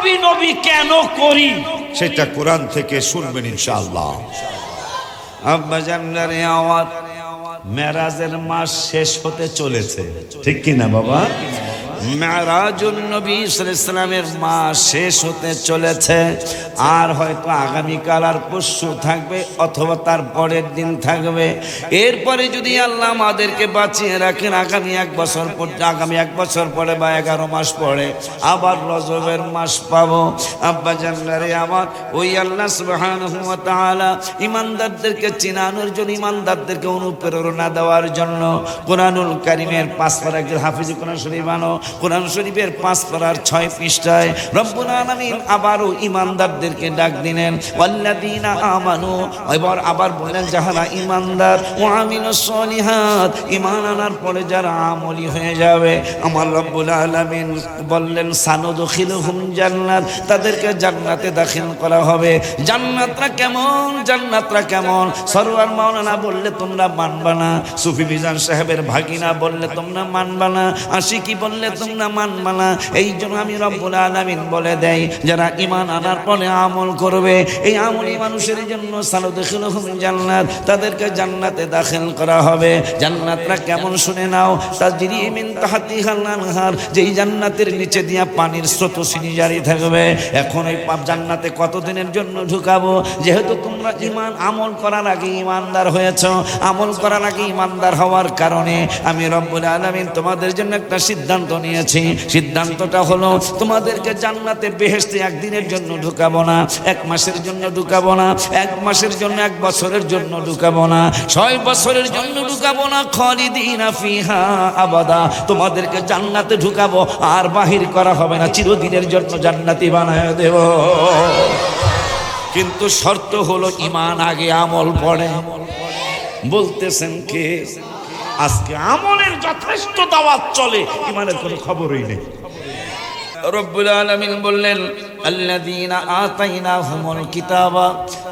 নবী নবী কেন করি সেটা কোরআন থেকে শুনবেন ইনশাআল্লাহ। আব্বা জানলারে আওয়াজ, মেরাজের মাস শেষ হতে চলেছে, ঠিক কি না বাবা? মেরাজুন নবী সাল্লাল্লাহু আলাইহি ওয়াসাল্লামের মাস শেষ হতে চলেছে। আর হয়তো আগামীকাল আর পরশু থাকবে, অথবা তার পরের দিন থাকবে। এরপরে যদি আল্লাহ আমাদেরকে বাঁচিয়ে রাখেন, আগামী এক বছর পরে বা 11 মাস পরে আবার রজবের মাস পাবো। আব্বা জানলারে আমার, ওই আল্লাহ সুবহানাহু ওয়া তাআলা ইমানদারদেরকে চিনানোর জন্য, ইমানদারদেরকে অনুপ্রেরণা দেওয়ার জন্য কোরআনুল কারীমের 5 পারা, একজন হাফিজ কোরআন শরীফ আনো, কোরআন শরীফের 5 পারার 6 পৃষ্ঠায় রব্বুল আলামিন আবারও ইমানদারদেরকে ডাক দিলেন, ওয়াল্লাযীনা আমানু, আবার বললেন যারা ইমানদার, ওয়া আমিলুস সলিহাত, ঈমান আনার পরে যারা আমলি হয়ে যাবে, আমার রব্বুল আলামিন বললেন সানুদখিলুহুম জান্নাত, তাদেরকে জান্নাতে দাখিল করা হবে। জান্নাতটা কেমন, জান্নাতটা কেমন? সরওয়ার মাওলানা বললে তোমরা মানবা না, সুফি মিজান সাহেবের ভাগিনা বললে তোমরা মানবা না, আশিকি বললে তোমরা মানবা না। এই জন্য আমি রব্বুল আলামিন বলে দেই, যারা ঈমান আনার পরে আমল করবে, এই আমলি মানুষের জন্য সানুদখিলুহুম জান্নাত, তাদেরকে জান্নাতে দাখিল করা হবে। জান্নাতটা কেমন শুনে নাও, তাজরি মিন তাহতিহাল আনহার, যেই জান্নাতের নিচে দিয়া পানির স্রোতস্বিনী জারি থাকবে। এখন এই জান্নাতে কতদিনের জন্য ঢুকাবো? যেহেতু তোমরা ঈমান আমল করার আগে ঈমানদার হয়েছো, আমল করার আগে ঈমানদার হওয়ার কারণে আমি রব্বুল আলামিন তোমাদের জন্য একটা সিদ্ধান্ত নিয়েছি। সিদ্ধান্তটা হলো, তোমাদেরকে জান্নাতে বেহেশতে একদিনের জন্য ঢুকাবো না, 1 মাসের জন্য ঢুকাবো না, 1 মাসের জন্য 1 বছরের জন্য ঢুকাবো না, 6 বছরের জন্য ঢুকাবো না, খালিদিনা ফিহা আবাদা, তোমাদেরকে জান্নাতে ঢুকাবো আর বাহির করা হবে না, চিরদিনের জন্য জান্নাতি বানায় দেব। কিন্তু শর্ত হলো ঈমান আগে, আমল পড়ে। বলতেছেন কে? আজকে আমলের যথেষ্ট দাওয়াত চলে, ঈমানের কোনো খবরই নেই। রব্বুল আলামিন বললেন আল্লাযীনা আতাইনাহুমুল কিতাবা,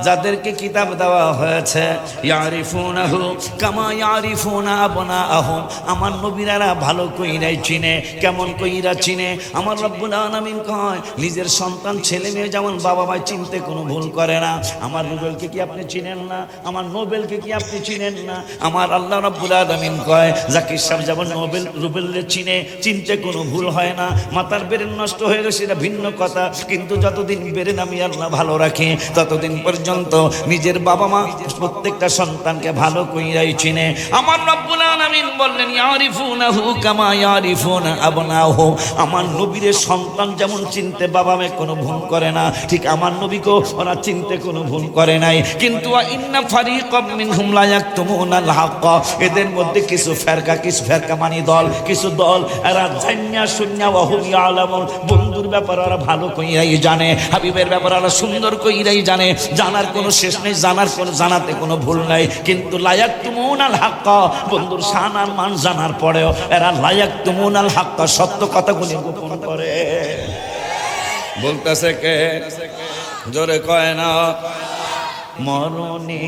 যাদেরকে কিতাব দেওয়া হয়েছে, ইয়ারিফুনাহু কামা ইয়ারিফুনা আবনাআহুম, আমার নবীরা ভালো কইরাই চিনে। কেমন কইরা চিনে? আমার রব্বুল আলামিন কয়, নিজের সন্তান ছেলে মেয়ে যেমন বাবা মায় চিনতে কোনো ভুল করে না, আমার রুবেলকে কি আপনি চিনেন না? আমার নোবেলকে কি আপনি চিনেন না? আমার আল্লাহ রব্বুল আলামিন কয়, জাকির সাহেব যেমন রুবেলকে চিনতে কোনো ভুল হয় না। মাতার বেরেন নষ্ট হয়ে গেছে এটা ভিন্ন কথা, কিন্তু যতদিন বেরেন আমি আল্লাহ ভালো রাখি, ততদিন পর্যন্ত নিজের বাবা মা প্রত্যেকটা সন্তানকে ভালো কইরাই চিনে। আমার রব্বুল আলামিন বললেন ইয়ারিফুনাহু কামা ইয়ারিফুনা আবনাহু, আমার নবীর সন্তান যেমন চিনতে বাবা মা কোনো ভুল করে না, ঠিক আমার নবীকেও ওরা চিনতে কোনো ভুল করে নাই। কিন্তু ইন্না ফারিকাম মিনহুম লা ইয়াকতুমুনাল হক, এদের মধ্যে কিছু ফেরকা মানে দল, কিছু দল এরা জান্না শুননা ওয়া হুম ইয়ালামুন, বন্ধুর ব্যাপারে ওরা ভালো কইরাই জানে, হাবিবের ব্যাপারে ওরা সুন্দর কইরাই জানে, জানার কোনো শেষ নেই, জানাতে কোনো ভুল নাই। কিন্তু লা ইয়াকতুমুনাল হক, বন্ধুর শান আর মান জানার পরেও এরা লা ইয়াকতুমুনাল হক, সত্য কথাগুলি গোপন করে। বলতেছে কে? জোরে কয় না। মরণে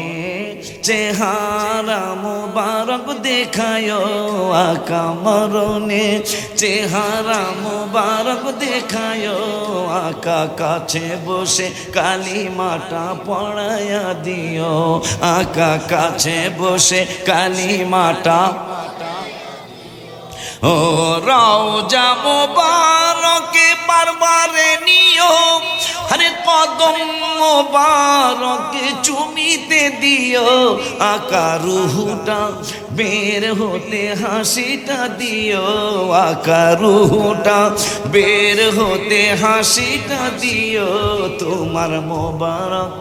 চেহারা মুবারক দেখায় আকা, মরণে চেহারা মুবারক দেখায় আকা, কাছে বসে কালিমাটা পড়ায়া দিও আকা, কাছে বসে কালিমাটা। ও রওজা মুবারকে বারবারে নিও, আরে কদম মুবারকে চুমিতে দিও আকা, রুহুটা বের হতে হাসিটা দিও আকা, রুহুটা বের হতে হাসিটা দিও, তোমার মোবারক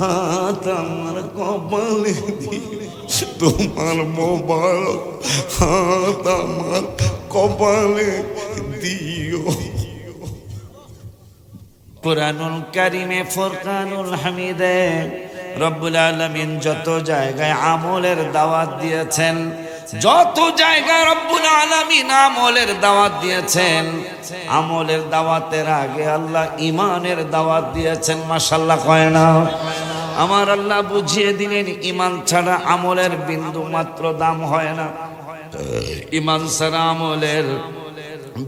হাত আমার কপালে দিও, তোমার মোবারক হাত আমার কপালে দিও। কুরআনুল কারীমে ফুরকানুল হামিদে রব্বুল আলামিন যত জায়গায় আমলের দাওয়াত দিয়েছেন, যত জায়গায় রব্বুল আলামিন আমলের দাওয়াত দিয়েছেন, আমলের দাওয়াতের আগে আল্লাহ ঈমানের দাওয়াত দিয়েছেন। মাশাআল্লাহ কয় না? আমার আল্লাহ বুঝিয়ে দিলেন ঈমান ছাড়া আমলের বিন্দু মাত্র দাম হয় না, ঈমান ছাড়া আমলের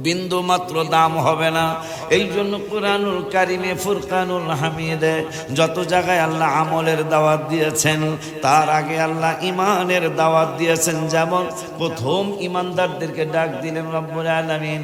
বিন্দু মাত্র দাম হবে না। এই জন্য কুরআনুল কারিমে ফুরকানুল হামিদে যত জায়গায় আল্লাহ আমলের দাওয়াত দিয়েছেন, তার আগে আল্লাহ ইমানের দাওয়াত দিয়েছেন। যেমন প্রথম ইমানদারদেরকে ডাক দিলেন রব্বুল আলামিন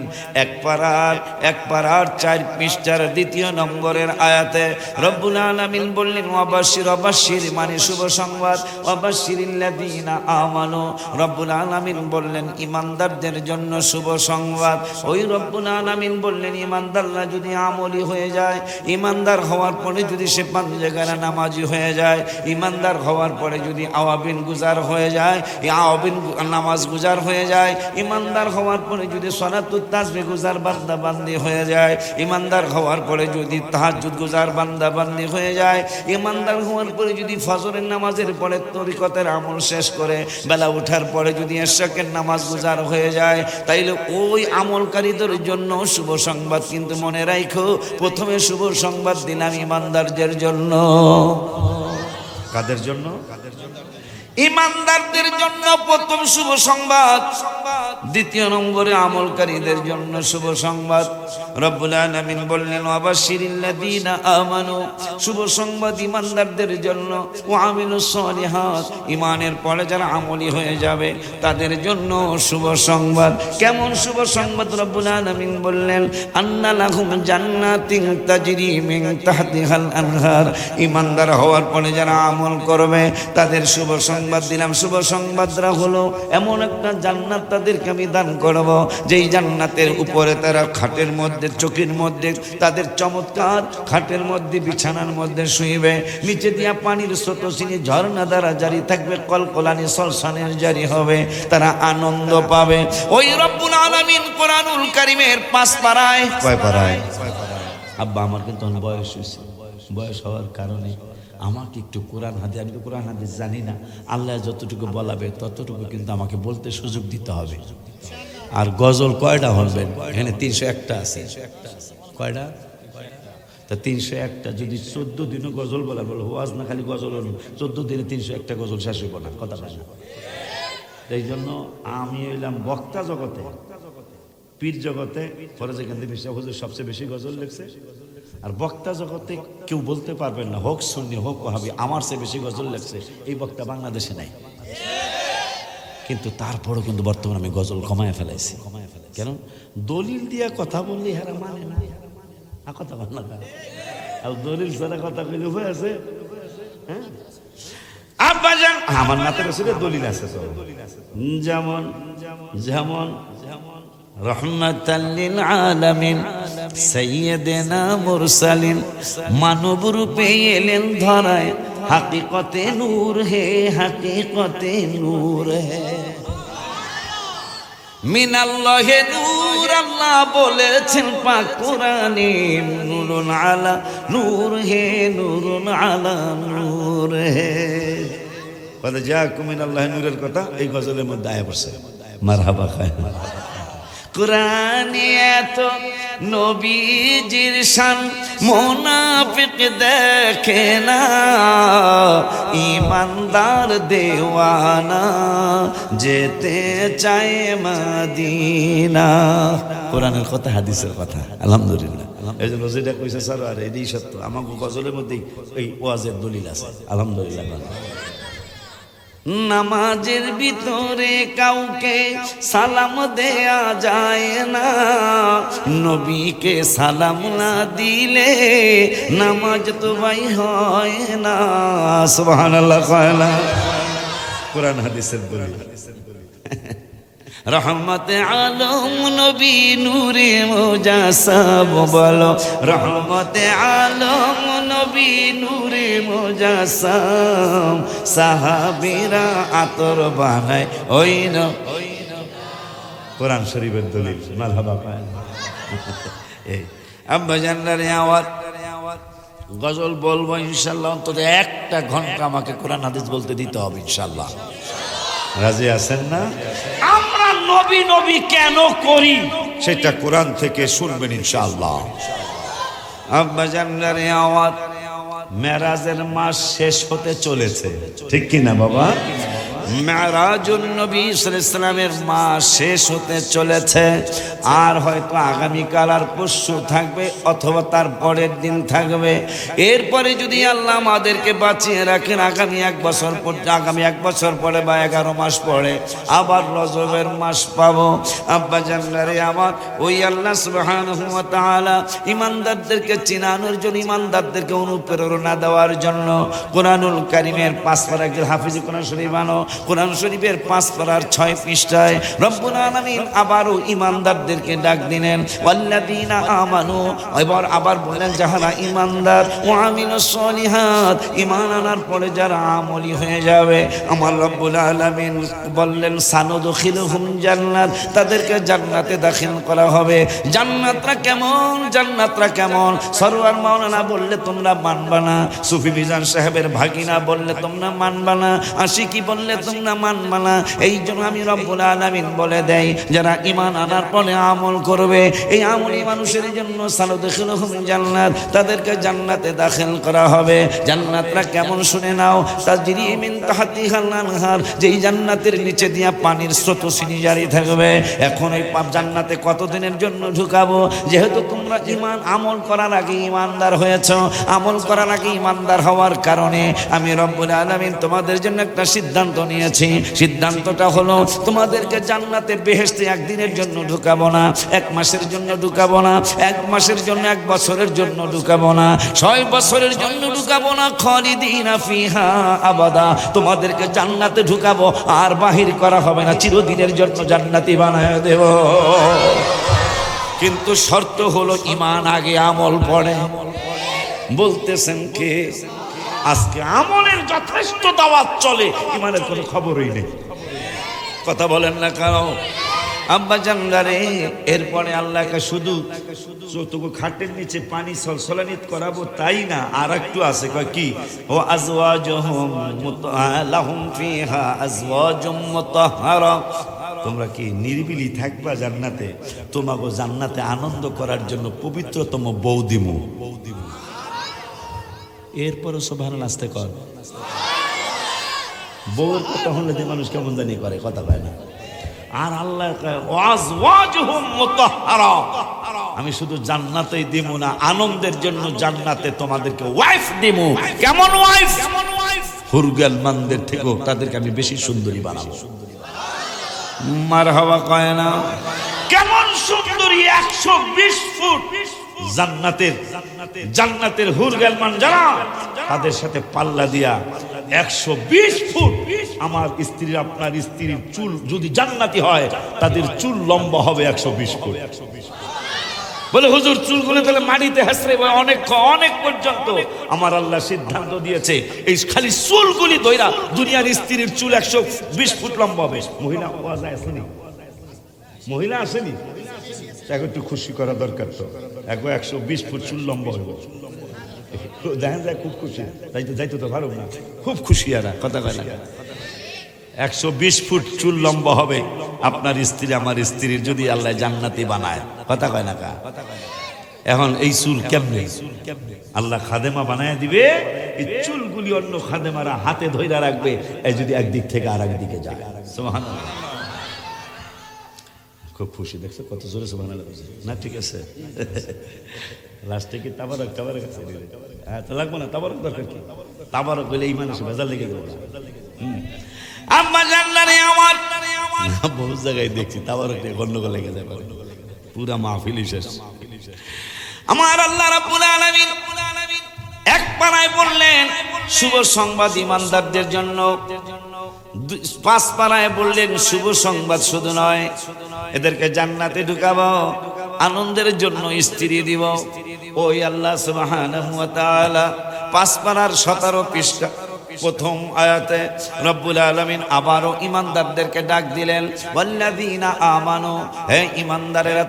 এক পারার 4 পৃষ্ঠার 2 নম্বরের আয়াতে রব্বুল আলামিন বললেন ওয়াবাশশির মানে শুভ সংবাদ, ওয়াবাশশিরিল্লাযীনা আমানু। রব্বুল আলামিন বললেন ইমানদারদের জন্য শুভ সংবাদ। ওই রব্বুল আলামিন বললেন ইমানদাররা যদি আমলি হয়ে যায়, ইমানদার হওয়ার পরে যদি সে পাঁচওয়াক্ত নামাজি হয়ে যায়, ইমানদার হওয়ার পরে যদি আওয়াবিন গুজার হয়ে যায়, আওয়াবিন নামাজ গুজার হয়ে যায়, ইমানদার হওয়ার পরে যদি সালাতুত তাসবিহ গুজার বান্দা বান্দি হয়ে যায়, ইমানদার হওয়ার পরে যদি তাহাজ্জুদ গুজার বান্দা বান্দি হয়ে যায়, ইমানদার হওয়ার পরে যদি ফজরের নামাজের পরে তরিকতের আমল শেষ করে বেলা ওঠার পরে যদি ইশরাকের নামাজ গুজার হয়ে যায়, তাইলে ওই আমলকারীদের জন্য শুভ সংবাদ। কিন্তু মনে রাখো, প্রথমে শুভ সংবাদ দিলাম ইমানদারদের জন্য। কাদের জন্য? ইমানদারদের জন্য প্রথম শুভ সংবাদ, 2 নম্বরে আমলকারীদের জন্য শুভ সংবাদ। রব্বুল আলামিন বললেন ওয়াবাশশিরিল্লাযীনা আমানু, শুভ সংবাদ ইমানদারদের জন্য। ওয়া আমিলুস সলিহাত, ইমানের পরে যারা আমলি হয়ে যাবে তাদের জন্য শুভ সংবাদ। কেমন শুভ সংবাদ? রব্বুল আলামিন বললেন আন্না লাহুম জান্নাতিন তাজরি মিন তাহতিহাল আনহার, ইমানদার হওয়ার পরে যারা আমল করবে তাদের শুভ সংবাদ দিলাম। শুভ সংবাদরা হলো এমন একটা জান্নাত তাদেরকে আমি দান করব, যেই জান্নাতের উপরে তারা খাটের মধ্যে, চকির মধ্যে তাদের চমৎকার খাটের মধ্যে বিছানার মধ্যে শুইবে, নিচে দিয়া পানির স্রোতস্বিনী ঝর্ণা দ্বারা জারি থাকবে, কলকলানি সলসানের জারি হবে, তারা আনন্দ পাবে। ওই রব্বুল আলামিন কুরআনুল কারীমের 5 পারায়, কয় পারায়? আব্বা আমার কিন্তু বয়স হয়েছে, বয়স হওয়ার কারণে আমাকে একটু কোরআন হাদিস, আমি তো কোরআন হাদিস জানি না, আল্লাহ যতটুকু বলাবে ততটুকু কিন্তু আমাকে বলতে সুযোগ দিতে হবে। আর গজল কয়টা হবেন? এখানে 301টা আছে। কয়টা? তা 301টা যদি 14 দিনও গজল বলা, বলো ওয়াজ না খালি গজল, 14 দিনে 301টা গজল শেষ হইব না, কথা না। এই জন্য আমি এলাম বক্তা জগতে, পীর জগতে, পরে যেখান থেকে হুজুর সবচেয়ে বেশি গজল লিখছে, আর বক্তা জগতে কেউ বলতে পারবেন না, হোক সুন্নি হোক ওয়াহাবি, আমার চেয়ে বেশি গজল লেখছে এই বক্তা বাংলাদেশে নাই। কিন্তু তারপরও কিন্তু বর্তমানে আমি গজল কমায় ফেলাইছি। কেন? দলিল দিয়া কথা বললি হেরা মানে না, কথা বল না, আর দলিল ছাড়া কথা কইলে হয়ে আছে। হ্যাঁ আব্বাজান আমার নাতে রসুলের দলিল আছে, যেমন যেমন রহমাতাল লিল আলামিন সাইয়্যিদিনা মুরসালিন, মানব রূপে এলেন ধরায়, হাকিকতে নূর হে, হাকিকতে নূর হে, মিনাল্লাহি নূর, আল্লাহ বলেছেন পাক কোরআনে, নূরুন আলা নূর হে, নূরুন আলা নূর হে। বলে জাকুম মিনাল্লাহি নূরের কথা এই গজলের মধ্যে আয়া পড়ছে। মারহাবা খায় কুরআনে এত নবীজির শান মুনাফিক দেখে না, ইমানদার দেওয়ানা যেতে চায় মদিনা। কোরআনের কথা, হাদিসের কথা, আলহামদুলিল্লাহ। এই জন্য যেটা কইছে স্যার, আর এটাই সত্য। আমাকে গজলের মধ্যেই এই ওয়াজের দলিল আছে, আলহামদুলিল্লাহ। নামাজের ভিতরে কাউকে সালাম দেয়া যায় না, নবীকে সালাম না দিলে নামাজ তো ভাই হয় না। সুবহানাল্লাহ। কোরআন হাদিসের দলিল। রহমতে আলম নবী নূরে মুজাসসাম, বলো রহমতে আলম নবী নূরে মুজাসসাম, সাহাবীরা আতর বানায় ওই না। কোরআন শরীফের দলিল। মারহাবা পায় এই আব্বা জানলারে আওয়াজ গজল বলবো ইনশাআল্লাহ। অন্তত 1টা ঘন্টা আমাকে কোরআন হাদিস বলতে দিতে হবে ইনশাআল্লাহ। রাজি আছেন না? আমরা নবী নবী কেন করি সেটা কোরআন থেকে শুনবেন ইনশাআল্লাহ। আব্বা জানলারে আওয়াজ, মেরাজের মাস শেষ হতে চলেছে, ঠিক কি না বাবা? মেরাজুন নবী সাল্লাল্লাহু আলাইহি ওয়াসাল্লামের মাস শেষ হতে চলেছে। আর হয়তো আগামীকাল আর পরশু থাকবে, অথবা তার পরের দিন থাকবে। এরপরে যদি আল্লাহ আমাদেরকে বাঁচিয়ে রাখেন, আগামী এক বছর পরে বা 11 মাস পরে আবার রজবের মাস পাবো। আব্বা জানলারে আমার, ওই আল্লাহ সুবহানাহু ওয়া তাআলা ইমানদারদেরকে চিনানোর জন্য, ইমানদারদেরকে অনুপ্রেরণা দেওয়ার জন্য কোরআনুল কারীমের 5 পারা, একজন হাফিজে কোরআন শরীফ আনো, কোরআন শরীফের 5 পারার 6 পৃষ্ঠায় রব্বুল আলামিন আবারও ইমানদারদেরকে ডাক দিলেন, ওয়াল্লাযীনা আমানু, এবার আবার বললেন যারা ইমানদার, ওয়া আমিলুস সলিহাত, ঈমান আনার পরে যারা আমলি হয়ে যাবে, আমার রব্বুল আলামিন বললেন সানুদখিলুহুম জান্নাত, তাদেরকে জান্নাতে দাখিল করা হবে। জান্নাতটা কেমন, জান্নাতটা কেমন? সরওয়ার মাওলানা বললে তোমরা মানবা না, সুফি মিজান সাহেবের ভাগিনা বললে তোমরা মানবা না, আশিকি বললে তোমরা মানবা না। এই জন্য আমি রব্বুল আলামিন বলে দেই, যারা ঈমান আনার পরে আমল করবে, এই আমলি মানুষের জন্য সানুদখিলুহুম জান্নাত, তাদেরকে জান্নাতে দাখিল করা হবে। জান্নাতটা কেমন শুনে নাও, তাজরি মিন তাহতিহাল আনহার, যেই জান্নাতের নিচে দিয়া পানির স্রোতস্বিনী জারি থাকবে। এখন এই জান্নাতে কতদিনের জন্য ঢুকাবো? যেহেতু তোমরা ঈমান আমল করার আগে ঈমানদার হয়েছ, আমল করার আগে ঈমানদার হওয়ার কারণে আমি রব্বুল আলামিন তোমাদের জন্য একটা সিদ্ধান্ত নিয়েছি। সিদ্ধান্তটা হলো, তোমাদেরকে জান্নাতে বেহেশতে একদিনের জন্য ঢুকাবো না, 1 মাসের জন্য ঢুকাবো না, 1 মাসের জন্য 1 বছরের জন্য ঢুকাবো না, 6 বছরের জন্য ঢুকাবো না, খালিদিনা ফিহা আবাদা, তোমাদেরকে জান্নাতে ঢুকাবো আর বাহির করা হবে না, চিরদিনের জন্য জান্নাতি বানায় দেব। কিন্তু শর্ত হলো ঈমান আগে, আমল পরে। বলতেছেন কে? আজকে আমলের যথেষ্ট দাওয়াত চলে, ঈমানের কোনো খবরই নেই। কথা বলেন না কারো আব্বা জানগারে। এরপরে আল্লাহকে শুধু যতটুকু খাটের নিচে পানি সলসলানিত করাবো তাই না, আর একটু আছে, কয় কি? ও আজওয়াজুহুম লাহুম ফিহা আজওয়াজুম মুতাহহারা, তোমরা কি নিরিবিলি থাকবা জান্নাতে? তোমাকে জান্নাতে আনন্দ করার জন্য পবিত্রতম বউ দিমু। এরপরে সুবহানাল্লাহ আস্তে কর। বউর কথা হলে যে মানুষ কেমন জানি করে, কথা কয় না। আর আল্লাহ কয় ওয়াজওয়াজুহুম মুতাহহারা, আমি শুধু জান্নাতেই দিব না, আনন্দের জন্য জান্নাতে তোমাদেরকে ওয়াইফ দিব। কেমন ওয়াইফ? হুরগাল মানদের থেকেও তাদেরকে আমি বেশি সুন্দরী বানাবো। মারহাবা কয় না? কেমন সুন্দরী? 120 ফুট জান্নাতের হুরগাল মান যারা, তাদের সাথে পাল্লা দিয়া 120 ফুট আমার স্ত্রীর, আপনার স্ত্রীর চুল যদি জান্নাতি হয়, তাদের চুল লম্বা হবে 120 ফুট। বলে হুজুর চুলগুলো তাহলে মাটিতে হাসরে অনেক অনেক পর্যন্ত। আমার আল্লাহ সিদ্ধান্ত দিয়েছে এই খালি চুলগুলি ধইরা দুনিয়ার স্ত্রীর চুল 120 ফুট লম্বা হবে। মহিলা আওয়াজ আসেনি, মহিলা আসেনি, একটু খুশি করা দরকার। তো 120 ফুট চুল লম্বা হবে, দেখেন যায় খুব খুশি। যাইতো তো ভালো না, খুব খুশি। আর কথা কয় না, 120 ফুট চুল লম্বা হবে আপনার স্ত্রী, আমার স্ত্রীর, যদি আল্লাহ জান্নাতি বানায়। কথা কয় না কা? এখন এই চুল কেমনে আল্লাহ খাদেমা বানায় দিবে, এই চুলগুলি অন্য খাদেমারা হাতে ধইরা রাখবে, এই যদি একদিক থেকে আর একদিকে যায়। সুবহানাল্লাহ, খুব খুশি। দেখছো কত জোরে সুবহানাল্লাহ না? ঠিক আছে, লাস্টে কি তাবারক আছে? হ্যাঁ, তো লাগবো না তাবারক, দরকার কি? তাবারক হইলে এই মানুষ ভেজাল লেগে যাবে। আম্মা জানলারে আমার বহু জায়গায় দেখছি তাবারক গন্ডগোল লেগে যাবে, পুরা মাহফিল শেষ। আমার আল্লাহ রাব্বুল আলামিন এক পারায় বললেন শুভ সংবাদ ইমানদারদের জন্য, 5 পারায় বললেন শুভ সংবাদ শুধু নয়, এদেরকে জান্নাতে ঢুকাবো, আনন্দের জন্য স্ত্রী দিব। ওই আল্লাহ সুবহানাহু ওয়া তাআলা 5 পারার 17 পৃষ্ঠা প্রথম আয়াতে রব্বুল আলামিন আবারও ইমানদারদেরকে ডাক দিলেন, ওয়াল্লাযীনা আমানু, হে ইমানদারেরা,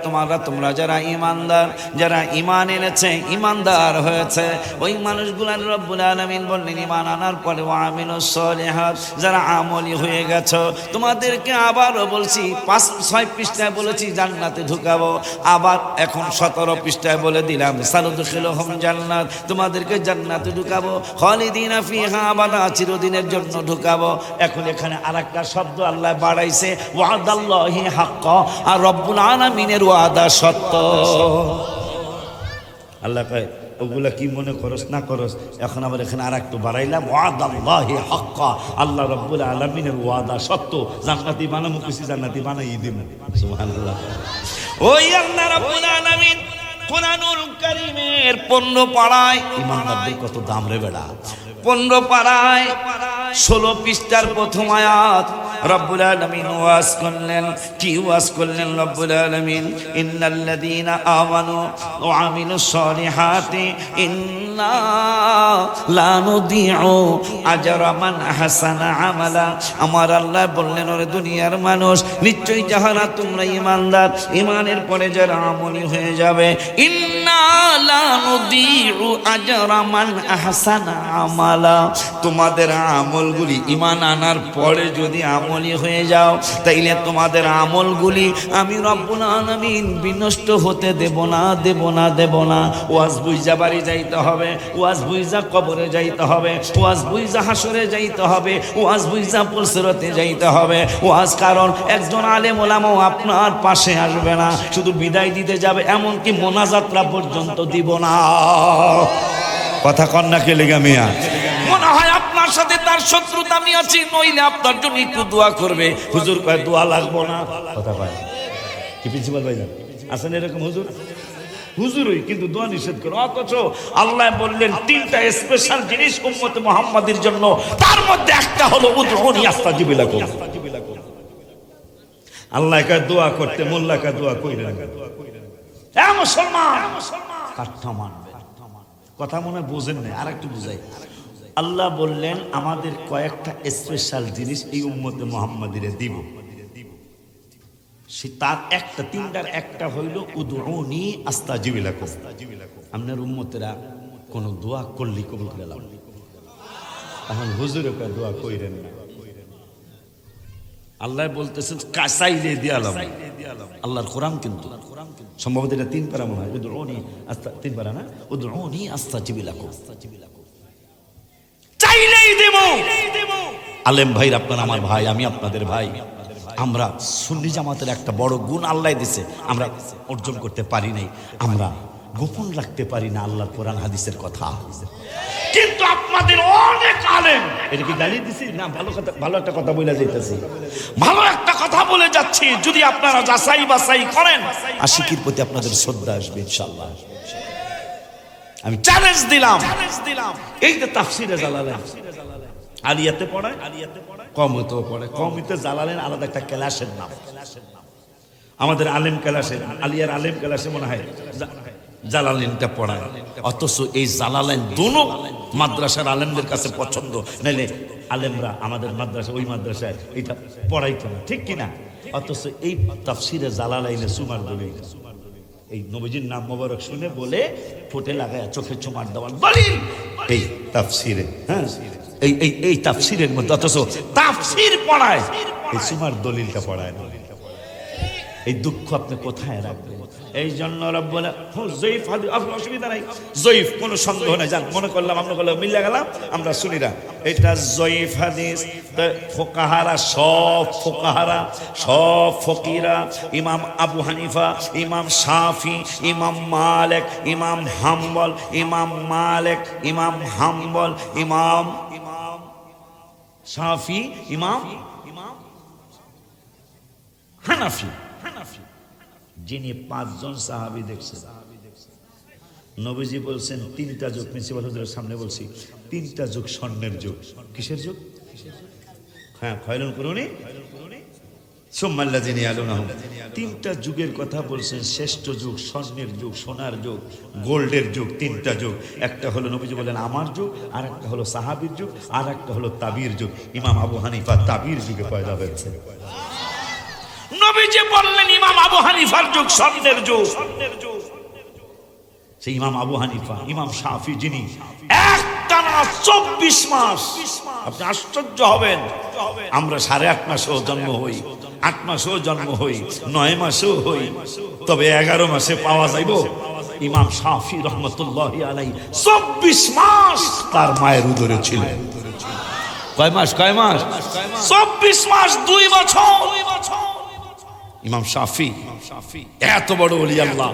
তোমরা যারা ইমানদার, যারা ঈমান এনেছে, ইমানদার হয়েছে, ওই মানুষগুলার রব্বুল আলামিন বললেন ঈমান আনার পরে ওয়া আমিলুস সলিহাত, যারা আমলি হয়ে গেছো, তোমাদেরকে আবারও বলছি, 5-6 পৃষ্ঠায় বলেছি জান্নাতে ঢুকাবো, আবার এখন 17 পৃষ্ঠায় বলে দিলাম সানুদখিলুহুম জান্নাত, তোমাদেরকে জান্নাতে ঢুকাবো, খালিদিনা ফিহা আবাদা, আমরা চিরদিনের জন্য ঢুকাবো। এখন এখানে আরেকটা শব্দ আল্লাহ বাড়াইছে, ওয়াদাল্লাহি হাক্ক, আর রব্বুল আলামিনের ওয়াদা সত্য। আল্লাহ কয় ওগুলা কি মনে করস না করস, এখন আবার এখানে আর একটু বাড়াইলাম, ওয়াদাল্লাহি হাক্ক, আল্লাহ রব্বুল আলামিনের ওয়াদা সত্য। জান্নাতি বানাবো, কিছু জান্নাতি বানাই দিন। সুবহানাল্লাহ। ওই আল্লাহ রব্বুল আলামিন কোরআনুল কারীমের 15 পাড়ায়, ইমানদারদের কত দাম রে বেড়া, 15 পাড়ায় 16 পৃষ্ঠার প্রথম আয়াত রব্বুল আলামিন ওয়াজ করলেন। কি ওয়াজ করলেন রব্বুল আলামিন? ইন্নাল্লাযীনা আমানু ওয়া আমিলুস সলিহাতি ইন্না লা নুদিউ আজরা মান আহসানা আমালা। আমার আল্লাহ বললেন, ওরে দুনিয়ার মানুষ, নিশ্চয়ই যাহারা তোমরা ঈমানদার, ঈমানের পরে যারা আমলী হয়ে যাবে, ইন্না লা নুদিউ আজরা মান আহসানা আমালা, তোমাদের আমলগুলি ঈমান আনার পরে যদি আমলি হয়ে যাও, তাইলে তোমাদের আমলগুলি আমি রব্বুল আলামিন বিনষ্ট হতে দেব না, দেব না, দেব না। ওয়াজ বুইজা বাড়ি যাইতে হবে, ওয়াজ বুইজা কবরে যাইতে হবে, ওয়াজ বুইজা হাসরে যাইতে হবে, ওয়াজ বুইজা পুলসিরাতে যাইতে হবে। ওয়াজ কারণ একজন আলেম ওলামাও আপনার পাশে আসবে না, শুধু বিদায় দিতে যাবে, এমনকি মোনাজাতরা পর্যন্ত দিব না। কথা কন না কে লেগা মিয়া? মনে হয় আপনার সাথে তার শত্রুতা আমি আছি, নইলে আপনার জন্য একটু দোয়া করবে। হুজুর কয় দোয়া লাগবো না, কথা কয় কি প্রিন্সিপাল ভাই আছেন এরকম হুজুর? হুজুরই কিন্তু দোয়া নিষেধ করে। অথচ আল্লাহ বললেন 3টা স্পেশাল জিনিস উম্মতে মুহাম্মাদের জন্য, তার মধ্যে একটা হলো উদউনি আস্তাজিব লাকুম। আল্লাহ কয় দোয়া করতে, মোল্লা কয় দোয়া কইরা। এ মুসলমান, কাঠা মানবে, কথা মনে বোঝেন না, আর একটু বুঝাই। আল্লাহ বললেন আমাদের কয়েকটা স্পেশাল জিনিস এই উম্মতে মুহাম্মাদিরে দিব, সে তার একটা, 3টার একটা হইল উদউনি আস্তাজিব লাকুম। আপনার উম্মতেরা কোন দোয়া করলি কবুল করে লাও, এখন হুজুরে কয় দোয়া কইরেন না। আল্লাহ বলতেছেন কাসাইলে দিয়ালাম, আল্লাহর কোরআন কিন্তু সম্ভবত এটা 3 পারা মনে হয়, উদউনি আস্তা 3 পারা না, উদউনি আস্তাজিব লাকুম, চাইলেই দেব। আলেম ভাই আপনার আমার ভাই, আমি আপনাদের ভাই। আমরা সুন্নি জামাতের একটা বড় গুণ আল্লাহ দিছে, আমরা অর্জন করতে পারি নাই, আমরা গোপন রাখতে পারি না আল্লাহর কোরআন হাদিসের কথা। কিন্তু আপনাদের অনেক আলেম, এটা কি গালি দিছি না? ভালো কথা, ভালো একটা কথা বলে যাইতেছি, ভালো একটা কথা বলে যাচ্ছি। যদি আপনারা যাচাই বাছাই করেন, আশিকির প্রতি আপনাদের শ্রদ্ধা আসবে ইনশাআল্লাহ। আমি চ্যালেঞ্জ দিলাম, এই যে তাফসিরে জালালাইন আলিয়াতে পড়ায়, কমতেও পড়ে, কমতে জালালাইন আলাদা একটা ক্লাসের নাম। আমাদের আলেম ক্লাসে, আলিয়ার আলেম ক্লাসে মনে হয় জালালাইনটা পড়ায়। অথচ এই জালালাইন দোনো মাদ্রাসার আলেমদের কাছে পছন্দ, নাইলে আলেমরা আমাদের মাদ্রাসা, ওই মাদ্রাসায় এটা পড়াইতো না, ঠিক কিনা? অথচ এই তাফসিরে জালালাইনে সুমার দলিল, এই নবীজির নাম মোবারক শুনে বলে ঠোঁটে লাগায় চোখে চুমার দেওয়ার দলিল এই তাফসিরে। হ্যাঁ, এই তাফসিরের মধ্যে, অথচ তাফসির পড়ায়, এই সুমার দলিলটা পড়ায় না। এই দুঃখ আপনি কোথায় রাখবেন? এই জন্য রব্বুল জয়ীফ হাদিস, অসুবিধা নাই, জয়ীফ কোনো সন্দেহ নাই। যান মনে করলাম, আমরা করলাম মিলে গেলাম, আমরা শুনিরা এটা জয়ীফ হাদিস। ফোকাহারা, সব ফোকাহারা, সব ফকিরা, ইমাম আবু হানিফা, ইমাম শাফি, ইমাম মালিক, ইমাম হাম্বল, ইমাম মালিক, ইমাম হাম্বল, ইমাম শাফি, ইমাম হানাফি, যিনি 5 জন সাহাবী দেখছেন। নবীজি বলছেন 3টা যুগ, প্রিন্সিপাল হুজুরের সামনে বলছি, 3টা যুগ স্বর্ণের যুগ। কিসের যুগ? হ্যাঁ, খয়রুল কুরুনি সুম্মাল্লাযিনা ইয়ালুনাহুম। 3টা যুগের কথা বলছেন, শ্রেষ্ঠ যুগ, স্বর্ণের যুগ, সোনার যুগ, গোল্ডের যুগ। 3টা যুগ, একটা হলো নবীজি বলেন আমার যুগ, আর একটা হলো সাহাবীর যুগ, আর একটা হলো তাবির যুগ। ইমাম আবু হানিফা তাবির যুগে পয়দা হয়েছে। নবীজি বললেন ইমাম আবু হানিফার যুগ স্বর্ণের যুগ। সেই ইমাম আবু হানিফা, ইমাম শাফি, যিনি একটানা 24 মাস, আপনি আশ্চর্য হবেন, আমরা 8.5 মাসেও জন্ম হই, 8 মাসেও জন্ম হই, 9 মাসেও হই, তবে 11 মাসে পাওয়া যাইব ইমাম শাফি রহমতুল্লাহি আলাইহি 24 মাস তার মায়ের উদরে ছিলেন। কয় মাস 24 মাস 2 বছর। ইমাম শাফি এত বড় ওলি আল্লাহ,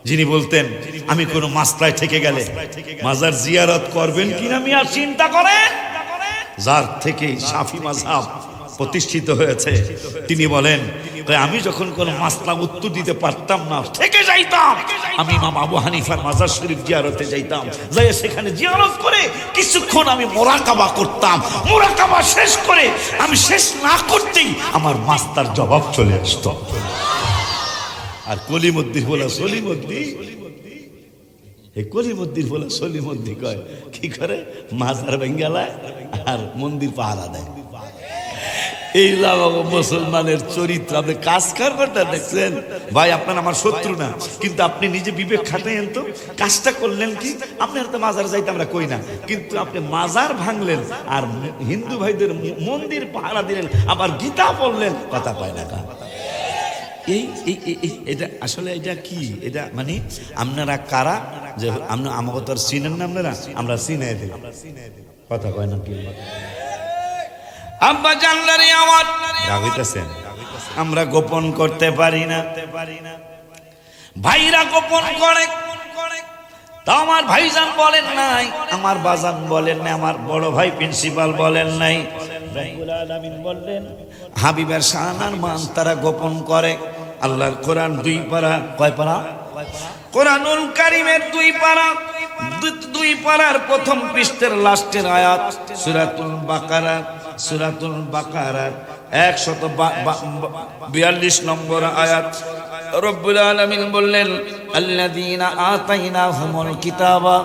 যিনি বলতেন আমি কোন মাসলায় থেকে গেলে মাজার জিয়ারত করবেন কিনা মিয়া চিন্তা করেন। যার থেকে শাফি মাযহাব প্রতিষ্ঠিত হয়েছে তিনি বলেন আমি যখন কোন মাসলা উত্তর দিতে পারতাম না থেকে যাইতাম, আমি ইমাম আবু হানিফার মাজার শরীফ জিয়ারতে যাইতাম, যাই সেখানে জিয়ারত করে কিছুক্ষণ আমি মুরাকাবা করতাম। মুরাকাবা শেষ করে আমি শেষ না করতেই আমার মাস্টার জবাব চলে আসতো। আর কলিমুদ্দিন বলা সলিমুদ্দিন, এই কলিমুদ্দিন বলা সলিমুদ্দিন কয় কি করে মাজার বেঙ্গালায় আর মন্দির পাহারা দেয়। এই মুসলমানের চরিত্র আপনি কাজ কারবারটা দেখছেন ভাই, আপনার আমার শত্রু না, কিন্তু আপনি নিজে বিবেক খাটাইয়েন তো, কাজটা করলেন কি? আপনার তো মাজার যাইতে আমরা কই না, কিন্তু আপনি মাজার ভাঙলেন আর হিন্দু ভাইদের মন্দির পাহারা দিলেন, আবার গীতা পড়লেন, কথা পায় না কা। এটা আসলে এটা কি? এটা মানে আপনারা কারা যে আমাকে তো আর চিনেন না, আমরা চিনাই দিই, কথা কয় না কি? আব্বা জানলারে আমার রাগ হইতেছেন, আমরা গোপন করতে পারি না, ভাইরা গোপন করে। তা আমার ভাইজান বলেন নাই, আমার বাজান বলেন নাই, আমার বড় ভাই প্রিন্সিপাল বলেন নাই, রব্বুল আলামিন বললেন হাবিবের শান মান তারা গোপন করে। আল্লাহর কোরআন 2 পারা, কয় পারা? কোরআনুল কারীমের 2 পারা, 2 পারার প্রথম পৃষ্ঠার লাস্টের আয়াত সূরাতুল বাকারা, সূরাতুল বাকারার 142 নম্বর আয়াত। রব্বুল আলামিন বললেন আল্লাযীনা আতাইনাহুমুল কিতাবা,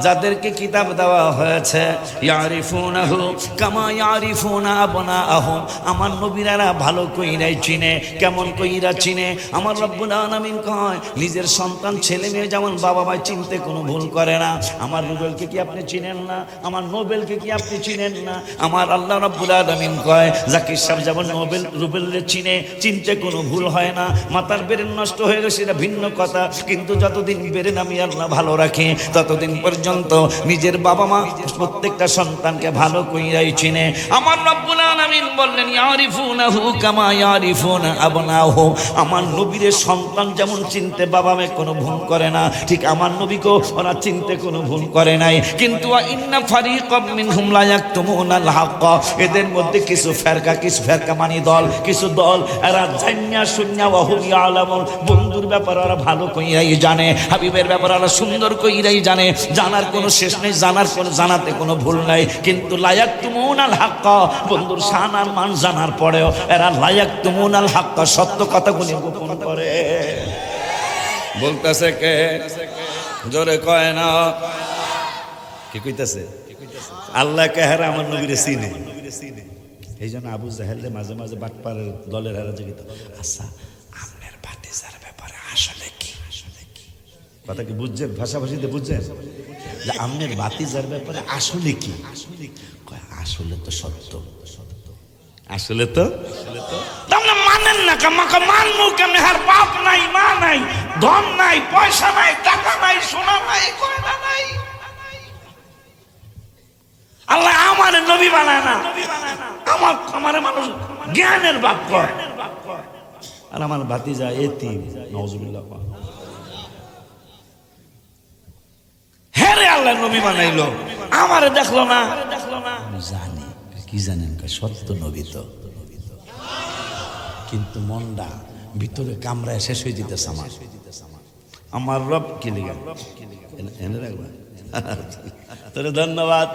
যাদেরকে কিতাব দেওয়া হয়েছে, ইয়ারিফুনাহু কামা ইয়ারিফুনা আবনাআহুম, আমার নবীরা ভালো কইরাই চিনে। কেমন কইরা চিনে? আমার রব্বুল আলামিন কয় নিজের সন্তান ছেলে মেয়ে যেমন বাবা মাই চিনতে কোনো ভুল করে না, আমার রুবেলকে কি আপনি চিনেন না? আমার নোবেলকে কি আপনি চিনেন না? আমার আল্লাহ রব্বুল আলামিন কয় জাকির সাহেব যেমন নোবেল রুবেলকে চিনতে কোনো ভুল হয় না। মাতার বেরেন নষ্ট হয়ে গেছে এটা ভিন্ন কথা, কিন্তু যতদিন বেরেন আমি আল্লাহ ভালো রাখি ততদিন পর্যন্ত নিজের বাবা মা প্রত্যেকটা সন্তানকে ভালো কইরাই চিনে। আমার রব্বুল আলামিন বললেন ইয়ারিফুনাহু কামা ইয়ারিফুনা আবনাহু, আমার নবীর সন্তান যেমন চিনতে বাবা মা কোনো ভুল করে না, ঠিক আমার নবীকেও ওরা চিনতে কোনো ভুল করে নাই। কিন্তু ইন্না ফারিকাম মিনহুম লা ইয়াকতুমুনাল হক, এদের মধ্যে কিছু ফেরকা মানে দল, কিছু দল এরা জান্না শুননা ওয়া হুম ইয়ালামুন, বন্ধুর ব্যাপারে ওরা ভালো কইরাই জানে, হাবিবের ব্যাপারে ওরা সুন্দর কইরাই জানে, জানার কোনো শেষ নেই, জানাতে কোনো ভুল নাই। কিন্তু লা ইয়াকতুমুনাল হক, বন্ধুর শান আর মান জানার পরেও এরা লা ইয়াকতুমুনাল হক, সত্য কথাগুলি গোপন করে। বলতেছে কে? জোরে কয় না, কি কইতেছে? আল্লাহ কে হারা আমার নবীরে চিনে। এই জন্য আবু জাহেলে মাঝে মাঝে বাটপাড়ের দলের হারা জিজ্ঞেস, আচ্ছা আপনার ভাতিজার ব্যাপারে আসলে কি? কথা কি বুঝছেন? ভাষাভাষীতে বুঝছেন? আপনার ভাতিজার ব্যাপারে আসলে কি? আসলে তো সত্য, আসলে তো মানেন না, কামাকে মানবো কেমনে? হার বাপ নাই, মা নাই, ধন নাই, পয়সা নাই, টাকা নাই, সোনা নাই, গয়না নাই। আল্লাহ আমার নবী বানায় না, আমার মানুষ জ্ঞানের বাপ কয়, আর আমার ভাতিজা এতিম, নাউজুবিল্লাহ। হ্যাঁ রে, আল্লাহ নবী বানাইলো, আমারে দেখলো না। জানি কি জানেন? সত্য নবী তো, কিন্তু মনটা ভিতরে কামড়ায় শেষ হয়ে যেতেছে। আমার রব কি লিগা এনে রাখবা তোরে। ধন্যবাদ